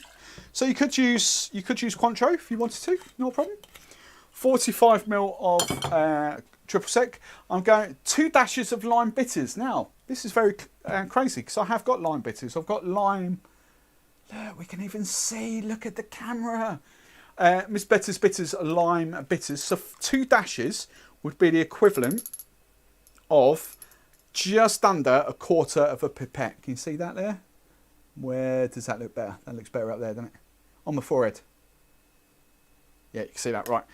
So you could use Cointreau if you wanted to, no problem. 45ml of triple sec. I'm going 2 dashes of lime bitters. Now this is very crazy because I have got lime bitters. I've got lime. Look, we can even see. Look at the camera. Miss Better's bitters, lime bitters. So 2 dashes would be the equivalent of just under 1/4 of a pipette. Can you see that there? Where does that look better? That looks better up there, doesn't it? On the forehead. Yeah, you can see that, right.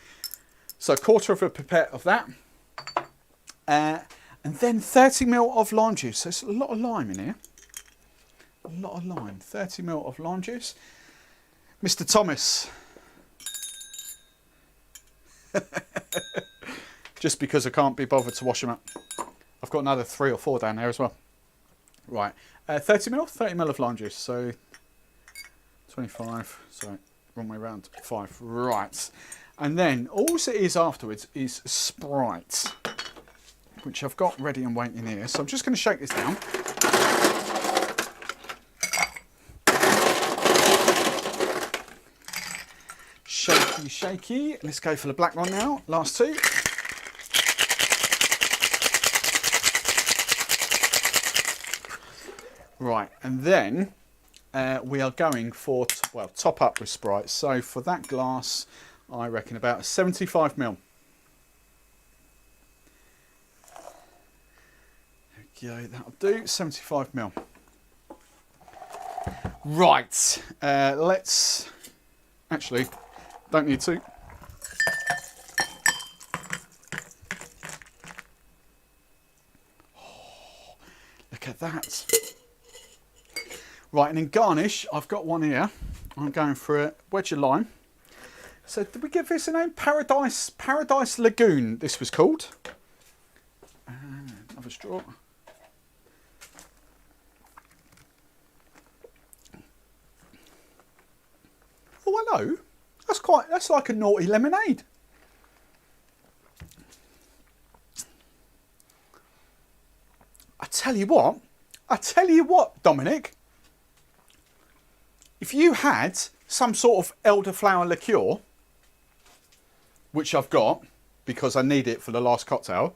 So 1/4 of a pipette of that. And then 30ml of lime juice. So it's a lot of lime in here. A lot of lime. 30ml of lime juice. Mr. Thomas. Just because I can't be bothered to wash them up. I've got another 3 or 4 down there as well. Right, 30ml of lime juice. So 25. Sorry, wrong way around. 5. Right, and then all it is afterwards is Sprite, which I've got ready and waiting here. So I'm just going to shake this down. Shaky, shaky. Let's go for the black one now. Last 2. Right, and then we are going for, top up with Sprite. So for that glass, I reckon about 75ml. There we go, that'll do, 75ml. Right, let's, actually, don't need to. Oh, look at that. Right, and in garnish, I've got one here. I'm going for a wedge of lime. So did we give this a name? Paradise Lagoon, this was called. Another straw. Oh, hello. That's like a naughty lemonade. I tell you what, Dominik. If you had some sort of elderflower liqueur, which I've got because I need it for the last cocktail,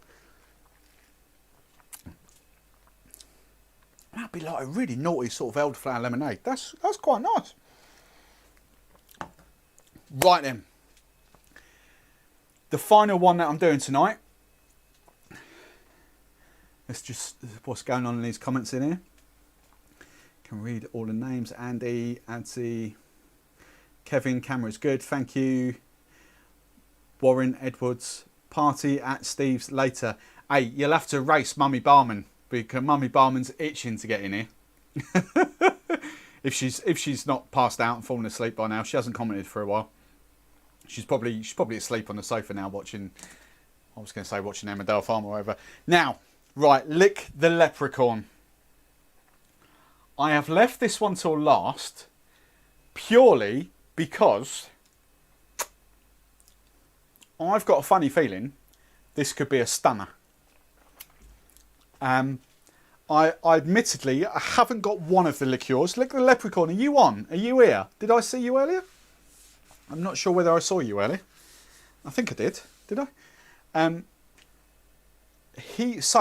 that'd be like a really naughty sort of elderflower lemonade. That's quite nice. Right then, the final one that I'm doing tonight. Let's just what's going on in these comments in here. Can read all the names. Andy, Adsy, Kevin, camera's good, thank you. Warren, Edwards, party at Steve's later. Hey, you'll have to race Mummy Barman because Mummy Barman's itching to get in here. if she's not passed out and fallen asleep by now. She hasn't commented for a while. She's probably asleep on the sofa now watching. I was going to say watching Emmerdale Farm or whatever. Now, right, Lick the Leprechaun. I have left this one till last purely because I've got a funny feeling this could be a stunner. I admittedly I haven't got one of the liqueurs. Lick the Leprechaun, are you on? Are you here? Did I see you earlier? I'm not sure whether I saw you earlier. I think I did. Did I? He's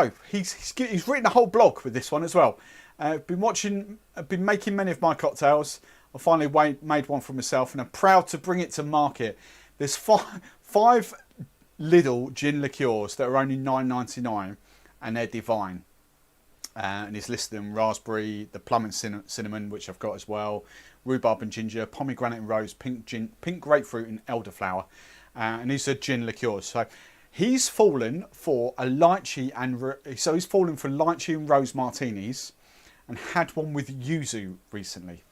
written a whole blog with this one as well. I've been making many of my cocktails. I finally made one for myself, and I'm proud to bring it to market. There's five Lidl gin liqueurs that are only $9.99, and they're divine. And he's listed them: raspberry, the plum and cinnamon, which I've got as well, rhubarb and ginger, pomegranate and rose, pink grapefruit and elderflower. And these are gin liqueurs. So he's fallen for a lychee and rose martinis, and had one with yuzu recently.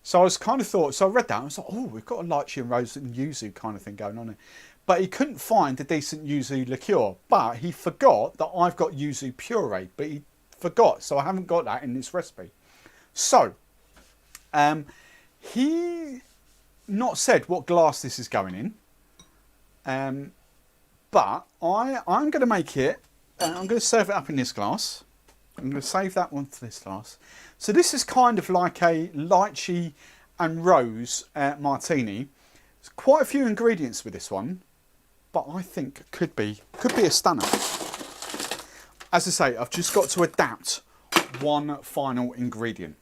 So I was kind of thought, so I read that, and I was like, oh, we've got a lychee and rose and yuzu kind of thing going on here. But he couldn't find a decent yuzu liqueur. But he forgot that I've got yuzu puree, but he forgot, so I haven't got that in this recipe. So, he not said what glass this is going in, but I'm going to make it, I'm going to serve it up in this glass. I'm going to save that one for this glass. So this is kind of like a lychee and rose martini. There's quite a few ingredients with this one, but I think could be a stunner. As I say, I've just got to adapt one final ingredient.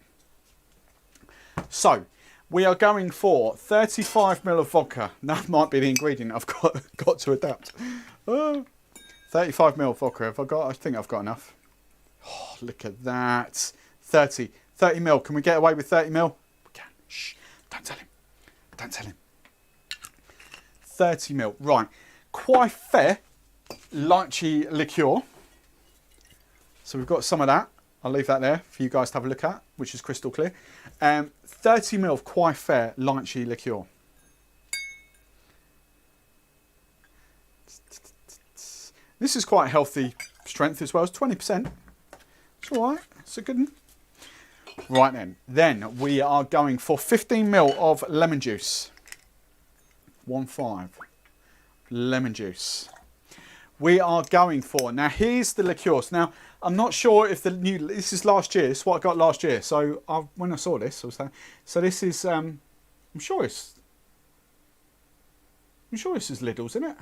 So we are going for 35 ml of vodka. That might be the ingredient I've got to adapt. 35 ml vodka. I think I've got enough. Oh, look at that. 30 ml. Can we get away with 30 ml? We can. Shh. Don't tell him. Don't tell him. 30 ml. Right. Quite fair lychee liqueur. So we've got some of that. I'll leave that there for you guys to have a look at, which is crystal clear. 30 ml of quite fair lychee liqueur. This is quite healthy strength as well. It's 20%. It's all right. It's a good one. Right then. Then we are going for 15 ml of lemon juice. 1.5 lemon juice. We are going for, now here's the liqueurs. Now, I'm not sure if this is last year. This is what I got last year. So when I saw this, I was like, so this is, I'm sure this is Lidl's, isn't it?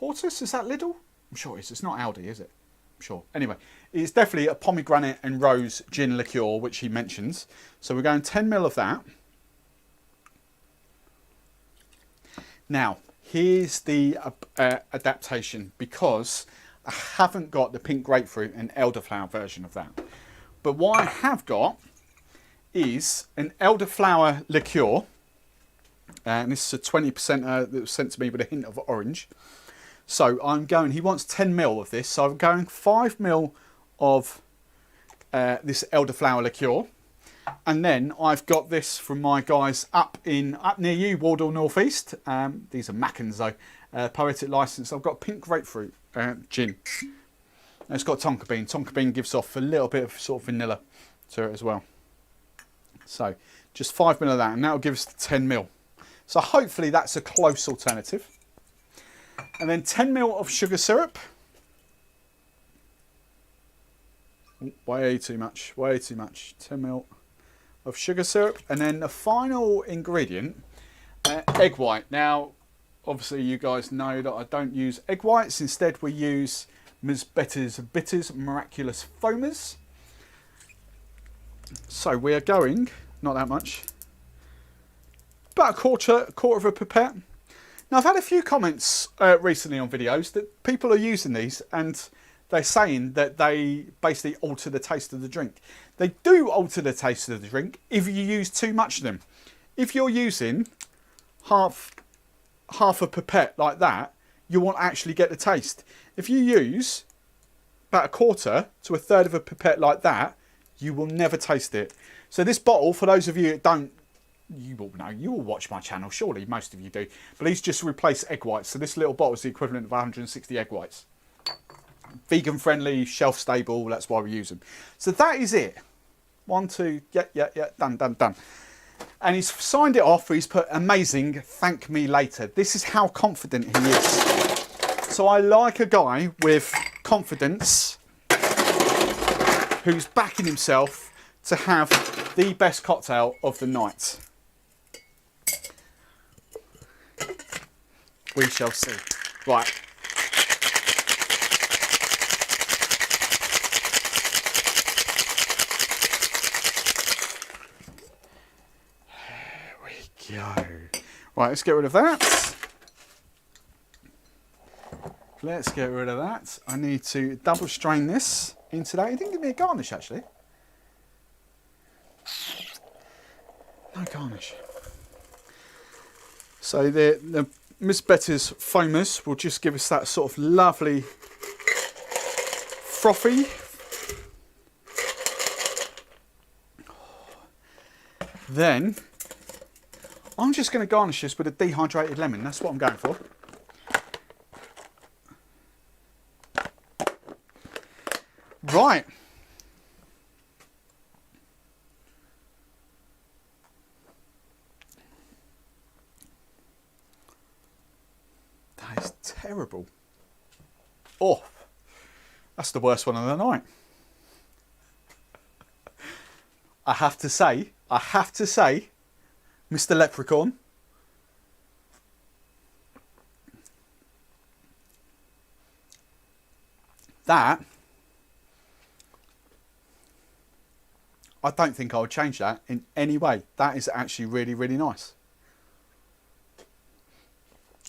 Hortus, is that Lidl? I'm sure it is. It's not Aldi, is it? I'm sure. Anyway, it's definitely a pomegranate and rose gin liqueur, which he mentions. So we're going 10 ml of that. Now, here's the adaptation, because I haven't got the pink grapefruit and elderflower version of that. But what I have got is an elderflower liqueur. And this is a 20% that was sent to me with a hint of orange. So he wants 10 ml of this. So I'm going 5 ml of this elderflower liqueur. And then I've got this from my guys up near you, WardleNorthEast. These are Mackens though, poetic license. I've got pink grapefruit gin. And it's got tonka bean. Tonka bean gives off a little bit of sort of vanilla to it as well. So just 5 ml of that, and that'll give us 10 ml. So hopefully that's a close alternative. And then 10 ml of sugar syrup. Way too much, way too much. 10 ml of sugar syrup. And then the final ingredient, egg white. Now, obviously you guys know that I don't use egg whites. Instead we use Ms. Better's Bitters Miraculous Foamers. So we are going, not that much, about a quarter of a pipette. Now I've had a few comments recently on videos that people are using these and they're saying that they basically alter the taste of the drink. They do alter the taste of the drink if you use too much of them. If you're using half a pipette like that, you won't actually get the taste. If you use about a quarter to a third of a pipette like that, You will never taste it. So this bottle, for those of you that don't, you will know, you will watch my channel, surely most of you do. But these just replace egg whites. So this little bottle is the equivalent of 160 egg whites. Vegan friendly, shelf stable, that's why we use them. So that is it. 1, 2, yeah, done. And he's signed it off, he's put amazing, thank me later. This is how confident he is. So I like a guy with confidence who's backing himself to have the best cocktail of the night. We shall see. Right. There we go. Right, let's get rid of that. Let's get rid of that. I need to double strain this into that. He didn't give me a garnish, actually. No garnish. So the Miss Betty's foamers will just give us that sort of lovely frothy. Then I'm just going to garnish this with a dehydrated lemon. That's what I'm going for. Right. That is terrible. Oh, that's the worst one of the night. I have to say, Mr. Leprechaun, that, I don't think I would change that in any way. That is actually really, really nice.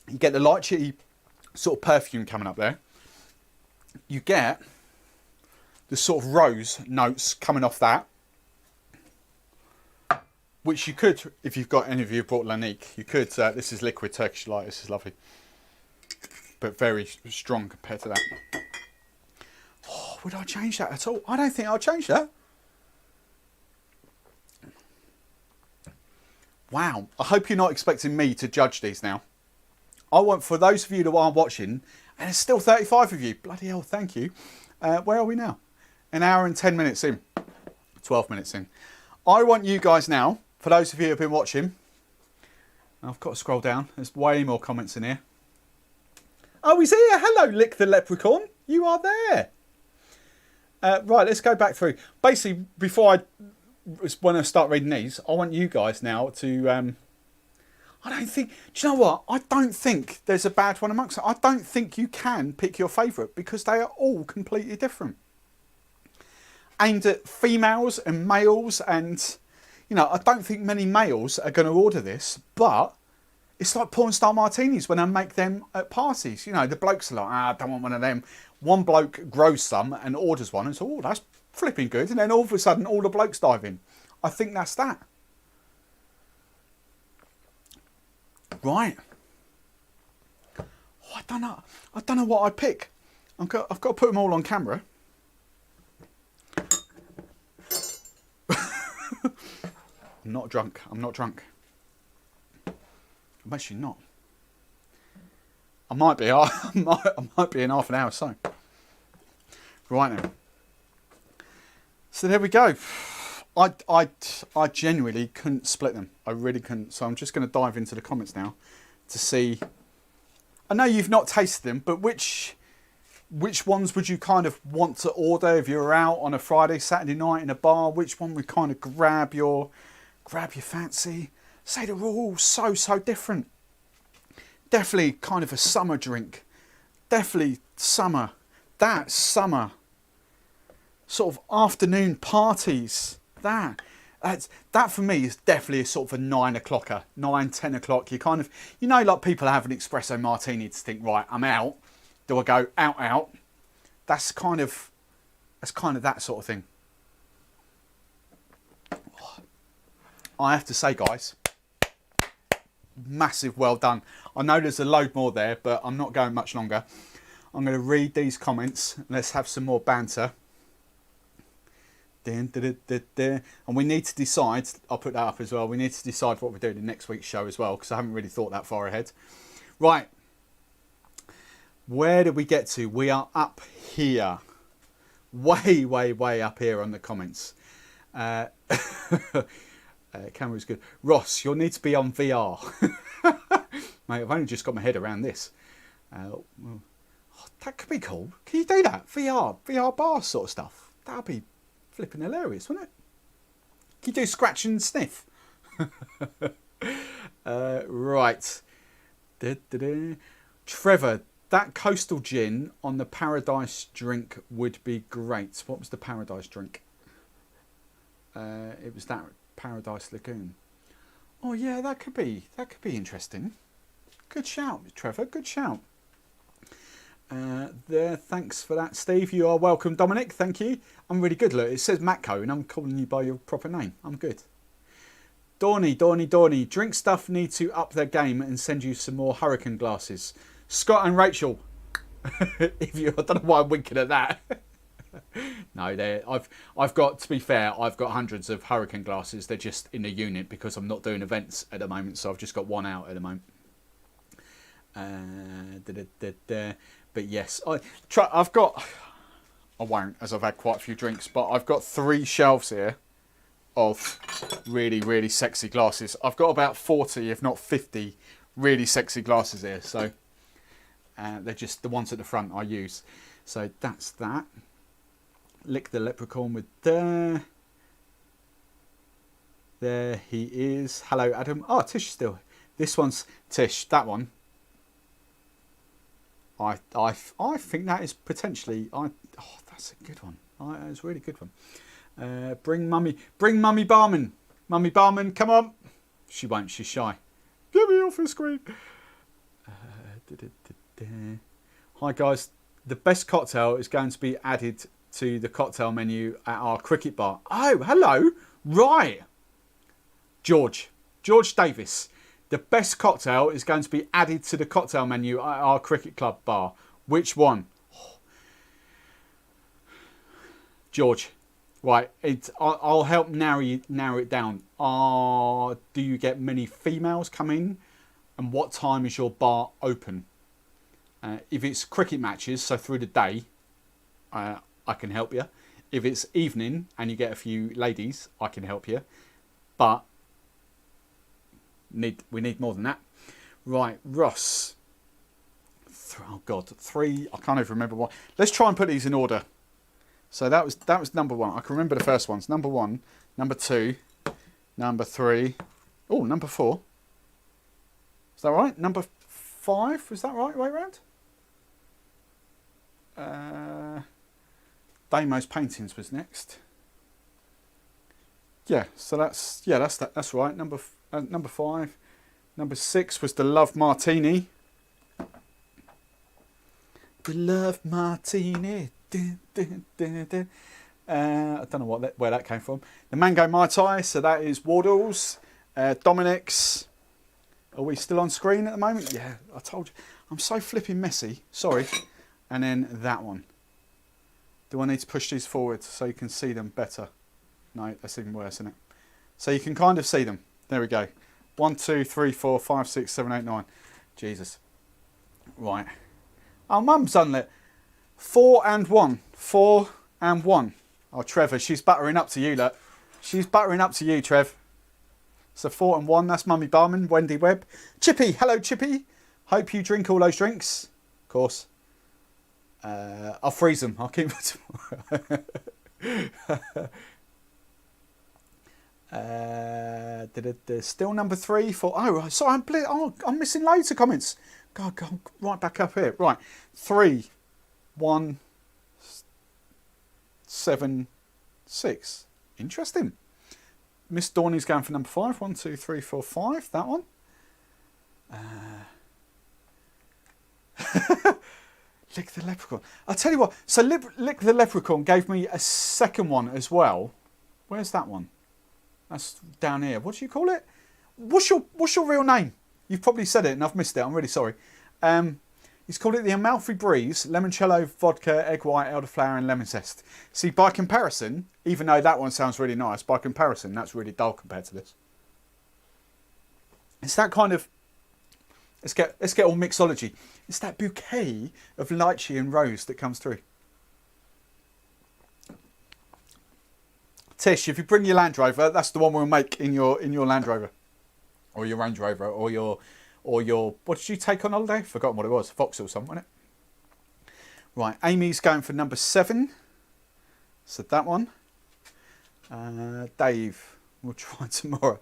You get the light chitty sort of perfume coming up there. You get the sort of rose notes coming off that, which you could, if you've got any of you brought LaNique, you could, this is liquid Turkish delight, this is lovely. But very strong compared to that. Oh, would I change that at all? I don't think I'll change that. Wow, I hope you're not expecting me to judge these now. I want, for those of you that are watching, and there's still 35 of you, bloody hell, thank you. Where are we now? An hour and 10 minutes in, 12 minutes in. I want you guys now, for those of you who have been watching, I've got to scroll down, there's way more comments in here. Oh, he's here, hello LickTheLeprachaun, you are there. Right, let's go back through. Basically, before when I start reading these, I want you guys now to, I don't think, do you know what? I don't think there's a bad one amongst them. I don't think you can pick your favourite because they are all completely different. Aimed at females and males, and, you know, I don't think many males are going to order this, but it's like porn star martinis when I make them at parties. You know, the blokes are like, I don't want one of them. One bloke grows some and orders one and says, oh, that's flipping good, and then all of a sudden all the blokes dive in. I think that's that. Right. Oh, I don't know what I'd pick. I've got to put them all on camera. I'm not drunk. I'm actually not. I might be. I might be in half an hour or so. Right now. So there we go. I genuinely couldn't split them. I really couldn't. So I'm just going to dive into the comments now to see. I know you've not tasted them, but which ones would you kind of want to order if you're out on a Friday, Saturday night in a bar? Which one would kind of grab your fancy? Say they're all so different. Definitely kind of a summer drink. Definitely summer. That summer. Sort of afternoon parties. That for me is definitely a sort of a 9 o'clocker, 9, 10 o'clock. You kind of, you know, like people have an espresso martini to think, right, I'm out. Do I go out? That's kind of that sort of thing. I have to say, guys, massive well done. I know there's a load more there, but I'm not going much longer. I'm going to read these comments. Let's have some more banter. And we need to decide, I'll put that up as well, we need to decide what we're doing in next week's show as well, because I haven't really thought that far ahead. Right, where did we get to? We are up here, way up here on the comments. Camera's good. Ross, you'll need to be on VR. Mate, I've only just got my head around this. That could be cool. Can you do that? VR bar sort of stuff. That would be flipping hilarious, wouldn't it? Can you do scratch and sniff? Right. Trevor, that coastal gin on the Paradise drink would be great. What was the Paradise drink? It was that Paradise Lagoon. Oh yeah, that could be interesting. Good shout, Trevor. Good shout. Thanks for that, Steve. You are welcome, Dominik. Thank you. I'm really good. Look, it says Matko, and I'm calling you by your proper name. I'm good. Dorny. Drink Stuff need to up their game and send you some more hurricane glasses. Scott and Rachel. I don't know why I'm winking at that. No, I've got, to be fair, I've got hundreds of hurricane glasses. They're just in a unit because I'm not doing events at the moment, so I've just got one out at the moment. But yes, I've got, I won't, as I've had quite a few drinks, but I've got 3 shelves here of really sexy glasses. I've got about 40, if not 50, really sexy glasses here. So they're just the ones at the front I use. So that's that. Lick the Leprechaun with there. There he is. Hello, Adam. Oh, Tish still. This one's Tish. That one. I think that is potentially. Oh, that's a good one. It's a really good one. Bring Mummy Barman. Mummy Barman, come on. She won't. She's shy. Get me off the screen. Hi guys. The best cocktail is going to be added to the cocktail menu at our cricket bar. Oh, hello. Right. George Davis. The best cocktail is going to be added to the cocktail menu at our cricket club bar. Which one? Oh. George. Right. I'll help narrow it down. Do you get many females come in? And what time is your bar open? If it's cricket matches, so through the day, I can help you. If it's evening and you get a few ladies, I can help you. But we need more than that. Right, Ross. Oh God, 3. I can't even remember what. Let's try and put these in order. So that was number 1. I can remember the first ones. Number 1, number 2, number 3. Oh, number 4. Is that right? Number 5. Was that right? Way around. Damo's paintings was next. Yeah, so that's right. Number 5. Number 6 was the Love Martini. The Love Martini. Dun, dun, dun, dun. I don't know where that came from. The Mango Mai Tai. So that is Wardle's. Dominik's. Are we still on screen at the moment? Yeah, I told you. I'm so flipping messy. Sorry. And then that one. Do I need to push these forward so you can see them better? No, that's even worse, isn't it? So you can kind of see them. There we go. 1, 2, 3, 4, 5, 6, 7, 8, 9. Jesus. Right. Oh, Mum's done it. 4 and 1. 4 and 1. Oh, Trevor, she's buttering up to you, look. She's buttering up to you, Trev. So 4 and 1. That's Mummy Barman, Wendy Webb. Chippy. Hello, Chippy. Hope you drink all those drinks. Of course. I'll freeze them. I'll keep them tomorrow. Still number 3 for. Oh, sorry. I'm missing loads of comments. God, go right back up here. Right, 3, 1, 7, 6. Interesting. Miss Dorney's going for number 5. 1, 2, 3, 4, 5. That one. Lick the Leprechaun. I'll tell you what. So Lick the Leprechaun gave me a second one as well. Where's that one? That's down here. What do you call it? What's your real name? You've probably said it and I've missed it. I'm really sorry. He's called it the Amalfi Breeze, limoncello, vodka, egg white, elderflower and lemon zest. See, by comparison, even though that one sounds really nice, by comparison, that's really dull compared to this. It's that kind of, let's get all mixology. It's that bouquet of lychee and rose that comes through. Tish, if you bring your Land Rover, that's the one we'll make in your Land Rover, or your Range Rover, or your what did you take on holiday? Forgotten what it was. Vauxhall something, wasn't it? Right, Amy's going for number 7. So that one. Dave, we'll try tomorrow.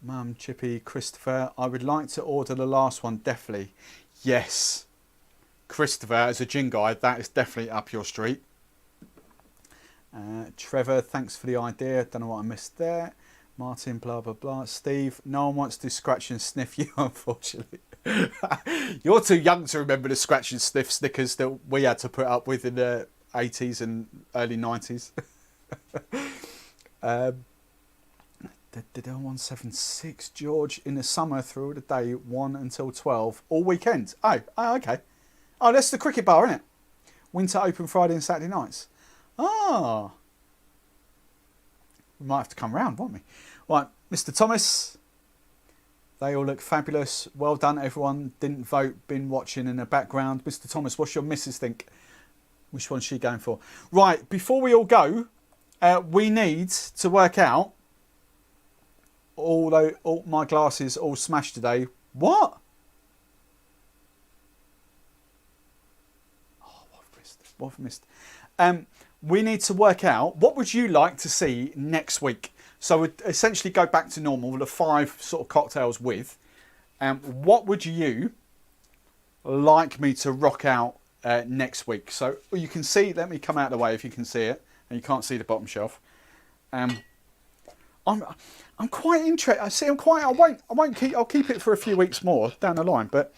Mum, Chippy, Christopher, I would like to order the last one, definitely. Yes. Christopher, as a gin guy, that is definitely up your street. Trevor, thanks for the idea. Don't know what I missed there. Martin, blah, blah, blah. Steve, no one wants to scratch and sniff you, unfortunately. You're too young to remember the scratch and sniff stickers that we had to put up with in the 80s and early 90s. 176, George, in the summer through the day, 1 until 12, all weekend. Oh, okay. Oh, that's the cricket bar, isn't it? Winter open Friday and Saturday nights. Ah. We might have to come round, won't we? Right, Mr. Thomas. They all look fabulous. Well done, everyone. Didn't vote, been watching in the background. Mr. Thomas, what's your missus think? Which one's she going for? Right, before we all go, we need to work out, although all my glasses all smashed today. What? Oh, what have I missed? What have I missed? We need to work out, what would you like to see next week? So we'd essentially go back to normal, the 5 sort of cocktails with. What would you like me to rock out next week? So you can see, let me come out of the way if you can see it, and you can't see the bottom shelf. I'm quite interested. I'll keep it for a few weeks more down the line, but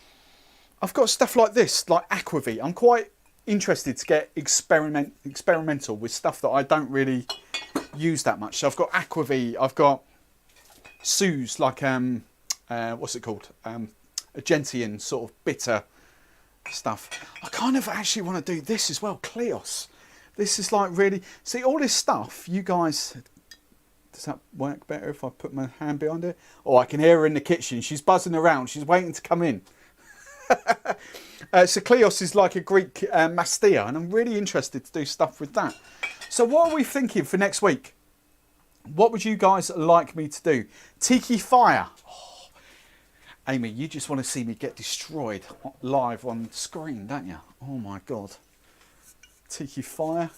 I've got stuff like this, like Aquavit. I'm quite interested to get experimental with stuff that I don't really use that much. So I've got Aquavit, I've got Suze, like what's it called? A gentian sort of bitter stuff. I kind of actually want to do this as well, Kleos. This is like really, see all this stuff, you guys, does that work better if I put my hand behind it? Oh, I can hear her in the kitchen. She's buzzing around. She's waiting to come in. So Kleos is like a Greek mastia, and I'm really interested to do stuff with that. So what are we thinking for next week? What would you guys like me to do? Tiki Fire. Oh, Amy, you just want to see me get destroyed live on screen, don't you? Oh my God. Tiki Fire.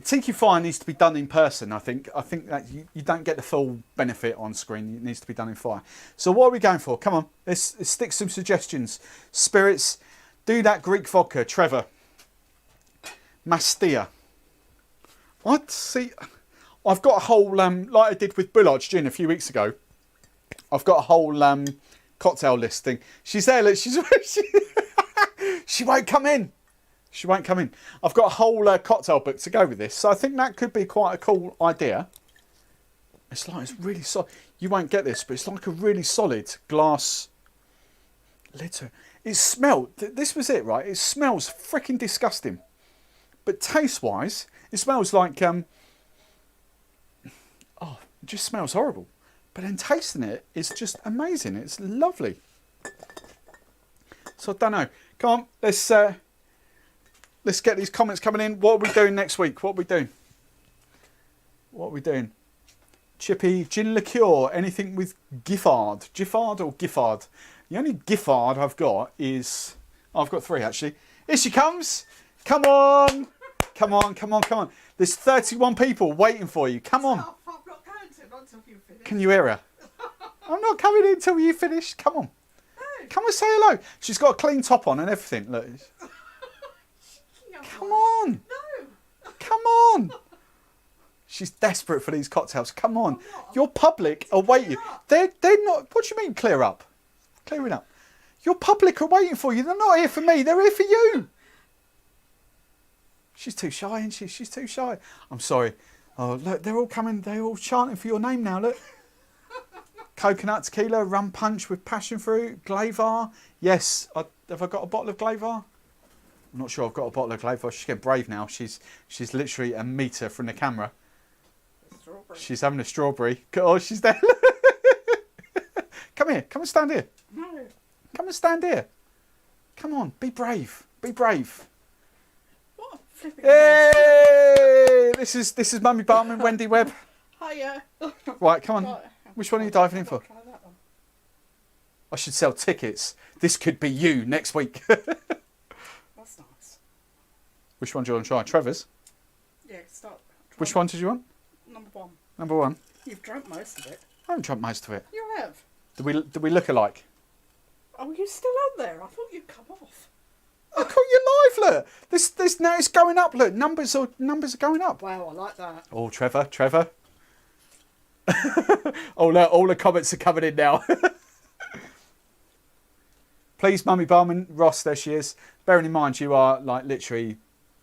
Tiki Fire needs to be done in person, I think. I think that you don't get the full benefit on screen. It needs to be done in fire. So what are we going for? Come on, let's stick some suggestions. Spirits, do that Greek vodka, Trevor. Mastia. What? See, I've got a whole, like I did with Bullard's Gin a few weeks ago. I've got a whole cocktail listing. She's there, look, she won't come in. She won't come in. I've got a whole cocktail book to go with this. So I think that could be quite a cool idea. It's really solid. You won't get this, but it's like a really solid glass lid. It smelled, this was it, right? It smells freaking disgusting. But taste-wise, it smells like, it just smells horrible. But then tasting it is just amazing. It's lovely. So I don't know. Come on, let's get these comments coming in. What are we doing next week? What are we doing? What are we doing? Chippy, gin liqueur, anything with Giffard. Giffard or Giffard? The only Giffard I've got is... I've got 3 actually. Here she comes. Come on. Come on, come on, come on. There's 31 people waiting for you. Come on. I'm not going to, not until you finish. Can you hear her? I'm not coming in until you finish. Come on. No. Come and say hello. She's got a clean top on and everything. Look. Come on. No. Come on. She's desperate for these cocktails. Come on. Your public await you. They're not... What do you mean clear up? Clearing up. Your public are waiting for you. They're not here for me. They're here for you. She's too shy, isn't she? She's too shy. I'm sorry. Oh, look, they're all coming. They're all chanting for your name now, look. Coconut tequila, rum punch with passion fruit, Glavar. Yes, have I got a bottle of Glavar? I'm not sure I've got a bottle of Glavar. She's getting brave now. She's literally a metre from the camera. Strawberry. She's having a strawberry. Oh, she's there. Come here. Come and stand here. No. Come and stand here. Come on. Be brave. Be brave. What a flipping Hey! This is Mummy Barman, Wendy Webb. Hiya. Right, come on. Right. Which one are you diving in for? Try that one. I should sell tickets. This could be you next week. That's nice. Which one do you want to try? Trevor's? Yeah, start. Which one did you want? Number one. Number one. You've drunk most of it. I haven't drunk most of it. You have. Do we look alike? Oh, you're still on there. I thought you'd come off. I caught you live, look. This now it's going up, look. Numbers are going up. Wow, I like that. Oh, Trevor. Oh, look, all the comments are coming in now. Please, Mummy Barman, Ross, there she is. Bearing in mind, you are like literally,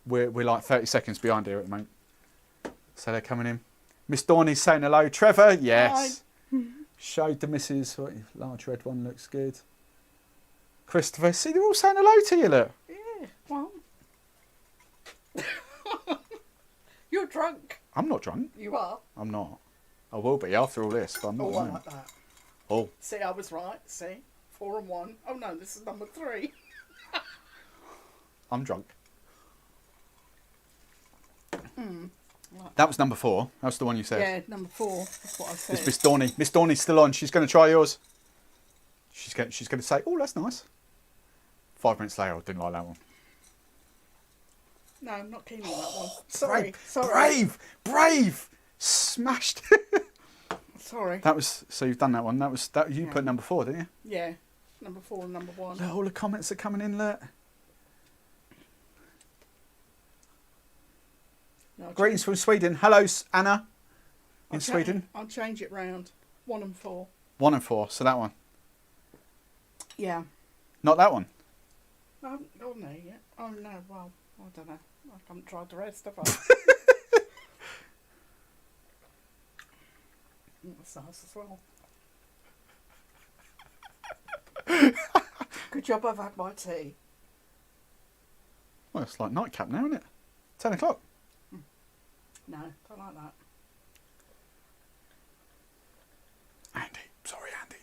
we're like 30 seconds behind here at the moment. So they're coming in. Miss Dorney's saying hello. Trevor, yes. Hi. Showed the missus. Large red one looks good. Christopher, see, they're all saying hello to you, look. Yeah, well. You're drunk. I'm not drunk. You are. I'm not. I will be after all this, but I'm not. Oh, I alone. like that. Oh, See, I was right. See? 4 and 1. Oh, no, this is number 3. I'm drunk. Like That was number 4. That's the one you said. Yeah, number 4. That's what I said. It's Miss Dorney. Miss Dorney's still on. She's going to try yours. She's going to say, "Oh, that's nice." 5 minutes later, I didn't like that one. No, I'm not keen on that one. Sorry. Brave. Smashed. Sorry. That was so. You've done that one. That was that. You Yeah. put number 4, didn't you? Yeah, number 4 and number 1. Look, all the comments are coming in. Look. No, Greetings from Sweden. Hello, Anna. In Sweden. I'll change it round. 1 and 4. 1 and 4. So that one. Yeah. Not that one. I haven't gone there yet. Oh, no, well, I don't know. I haven't tried the rest, have I? That's nice as well. Good job I've had my tea. Well, it's like nightcap now, isn't it? 10 o'clock. No, don't like that. Andy. Sorry, Andy.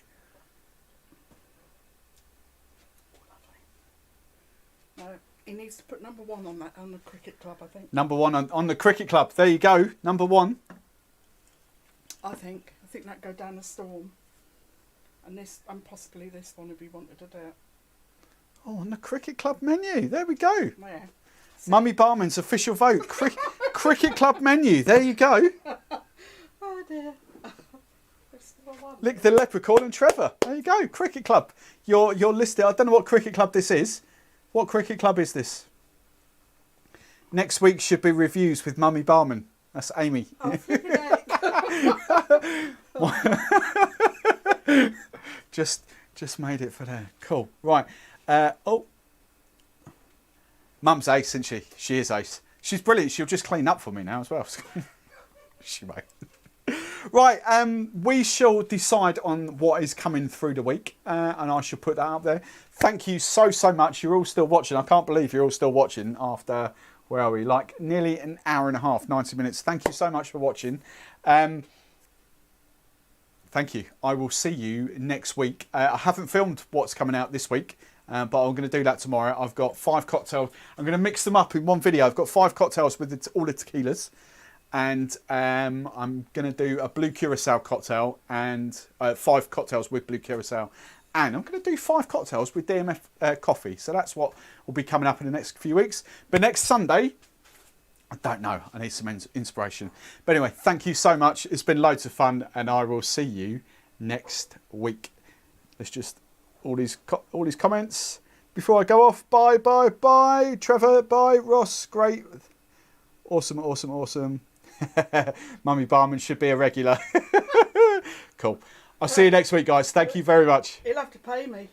No, he needs to put number 1 on that on the cricket club, I think. Number 1 on the cricket club. There you go. Number 1. I think that'd go down the storm. And this, and possibly this one if he wanted to do it. Oh, on the cricket club menu. There we go. Yeah. Mummy Barman's official vote. Cricket club menu. There you go. Oh dear. There's still one. Lick the Leprechaun and Trevor. There you go. Cricket club. You're listed. I don't know what cricket club this is. What cricket club is this? Next week should be reviews with Mummy Barman. That's Amy. Oh, flipping heck. Just made it for there. Cool. Right. Mum's ace, isn't she? She is ace. She's brilliant. She'll just clean up for me now as well. She may. Right. We shall decide on what is coming through the week, and I shall put that up there. Thank you so much. You're all still watching. I can't believe you're all still watching after, where are we? Like nearly an hour and a half, 90 minutes. Thank you so much for watching. Thank you. I will see you next week. I haven't filmed what's coming out this week, but I'm going to do that tomorrow. I've got 5 cocktails. I'm going to mix them up in one video. I've got 5 cocktails with all the tequilas, and I'm going to do a blue curacao cocktail and 5 cocktails with blue curacao. And I'm going to do 5 cocktails with DMF coffee. So that's what will be coming up in the next few weeks. But next Sunday, I don't know. I need some inspiration. But anyway, thank you so much. It's been loads of fun, and I will see you next week. Let's just all these comments before I go off. Bye. Trevor, bye. Ross, great. Awesome. Mummy Barman should be a regular. Cool. I'll see you next week, guys. Thank you very much. He'll have to pay me.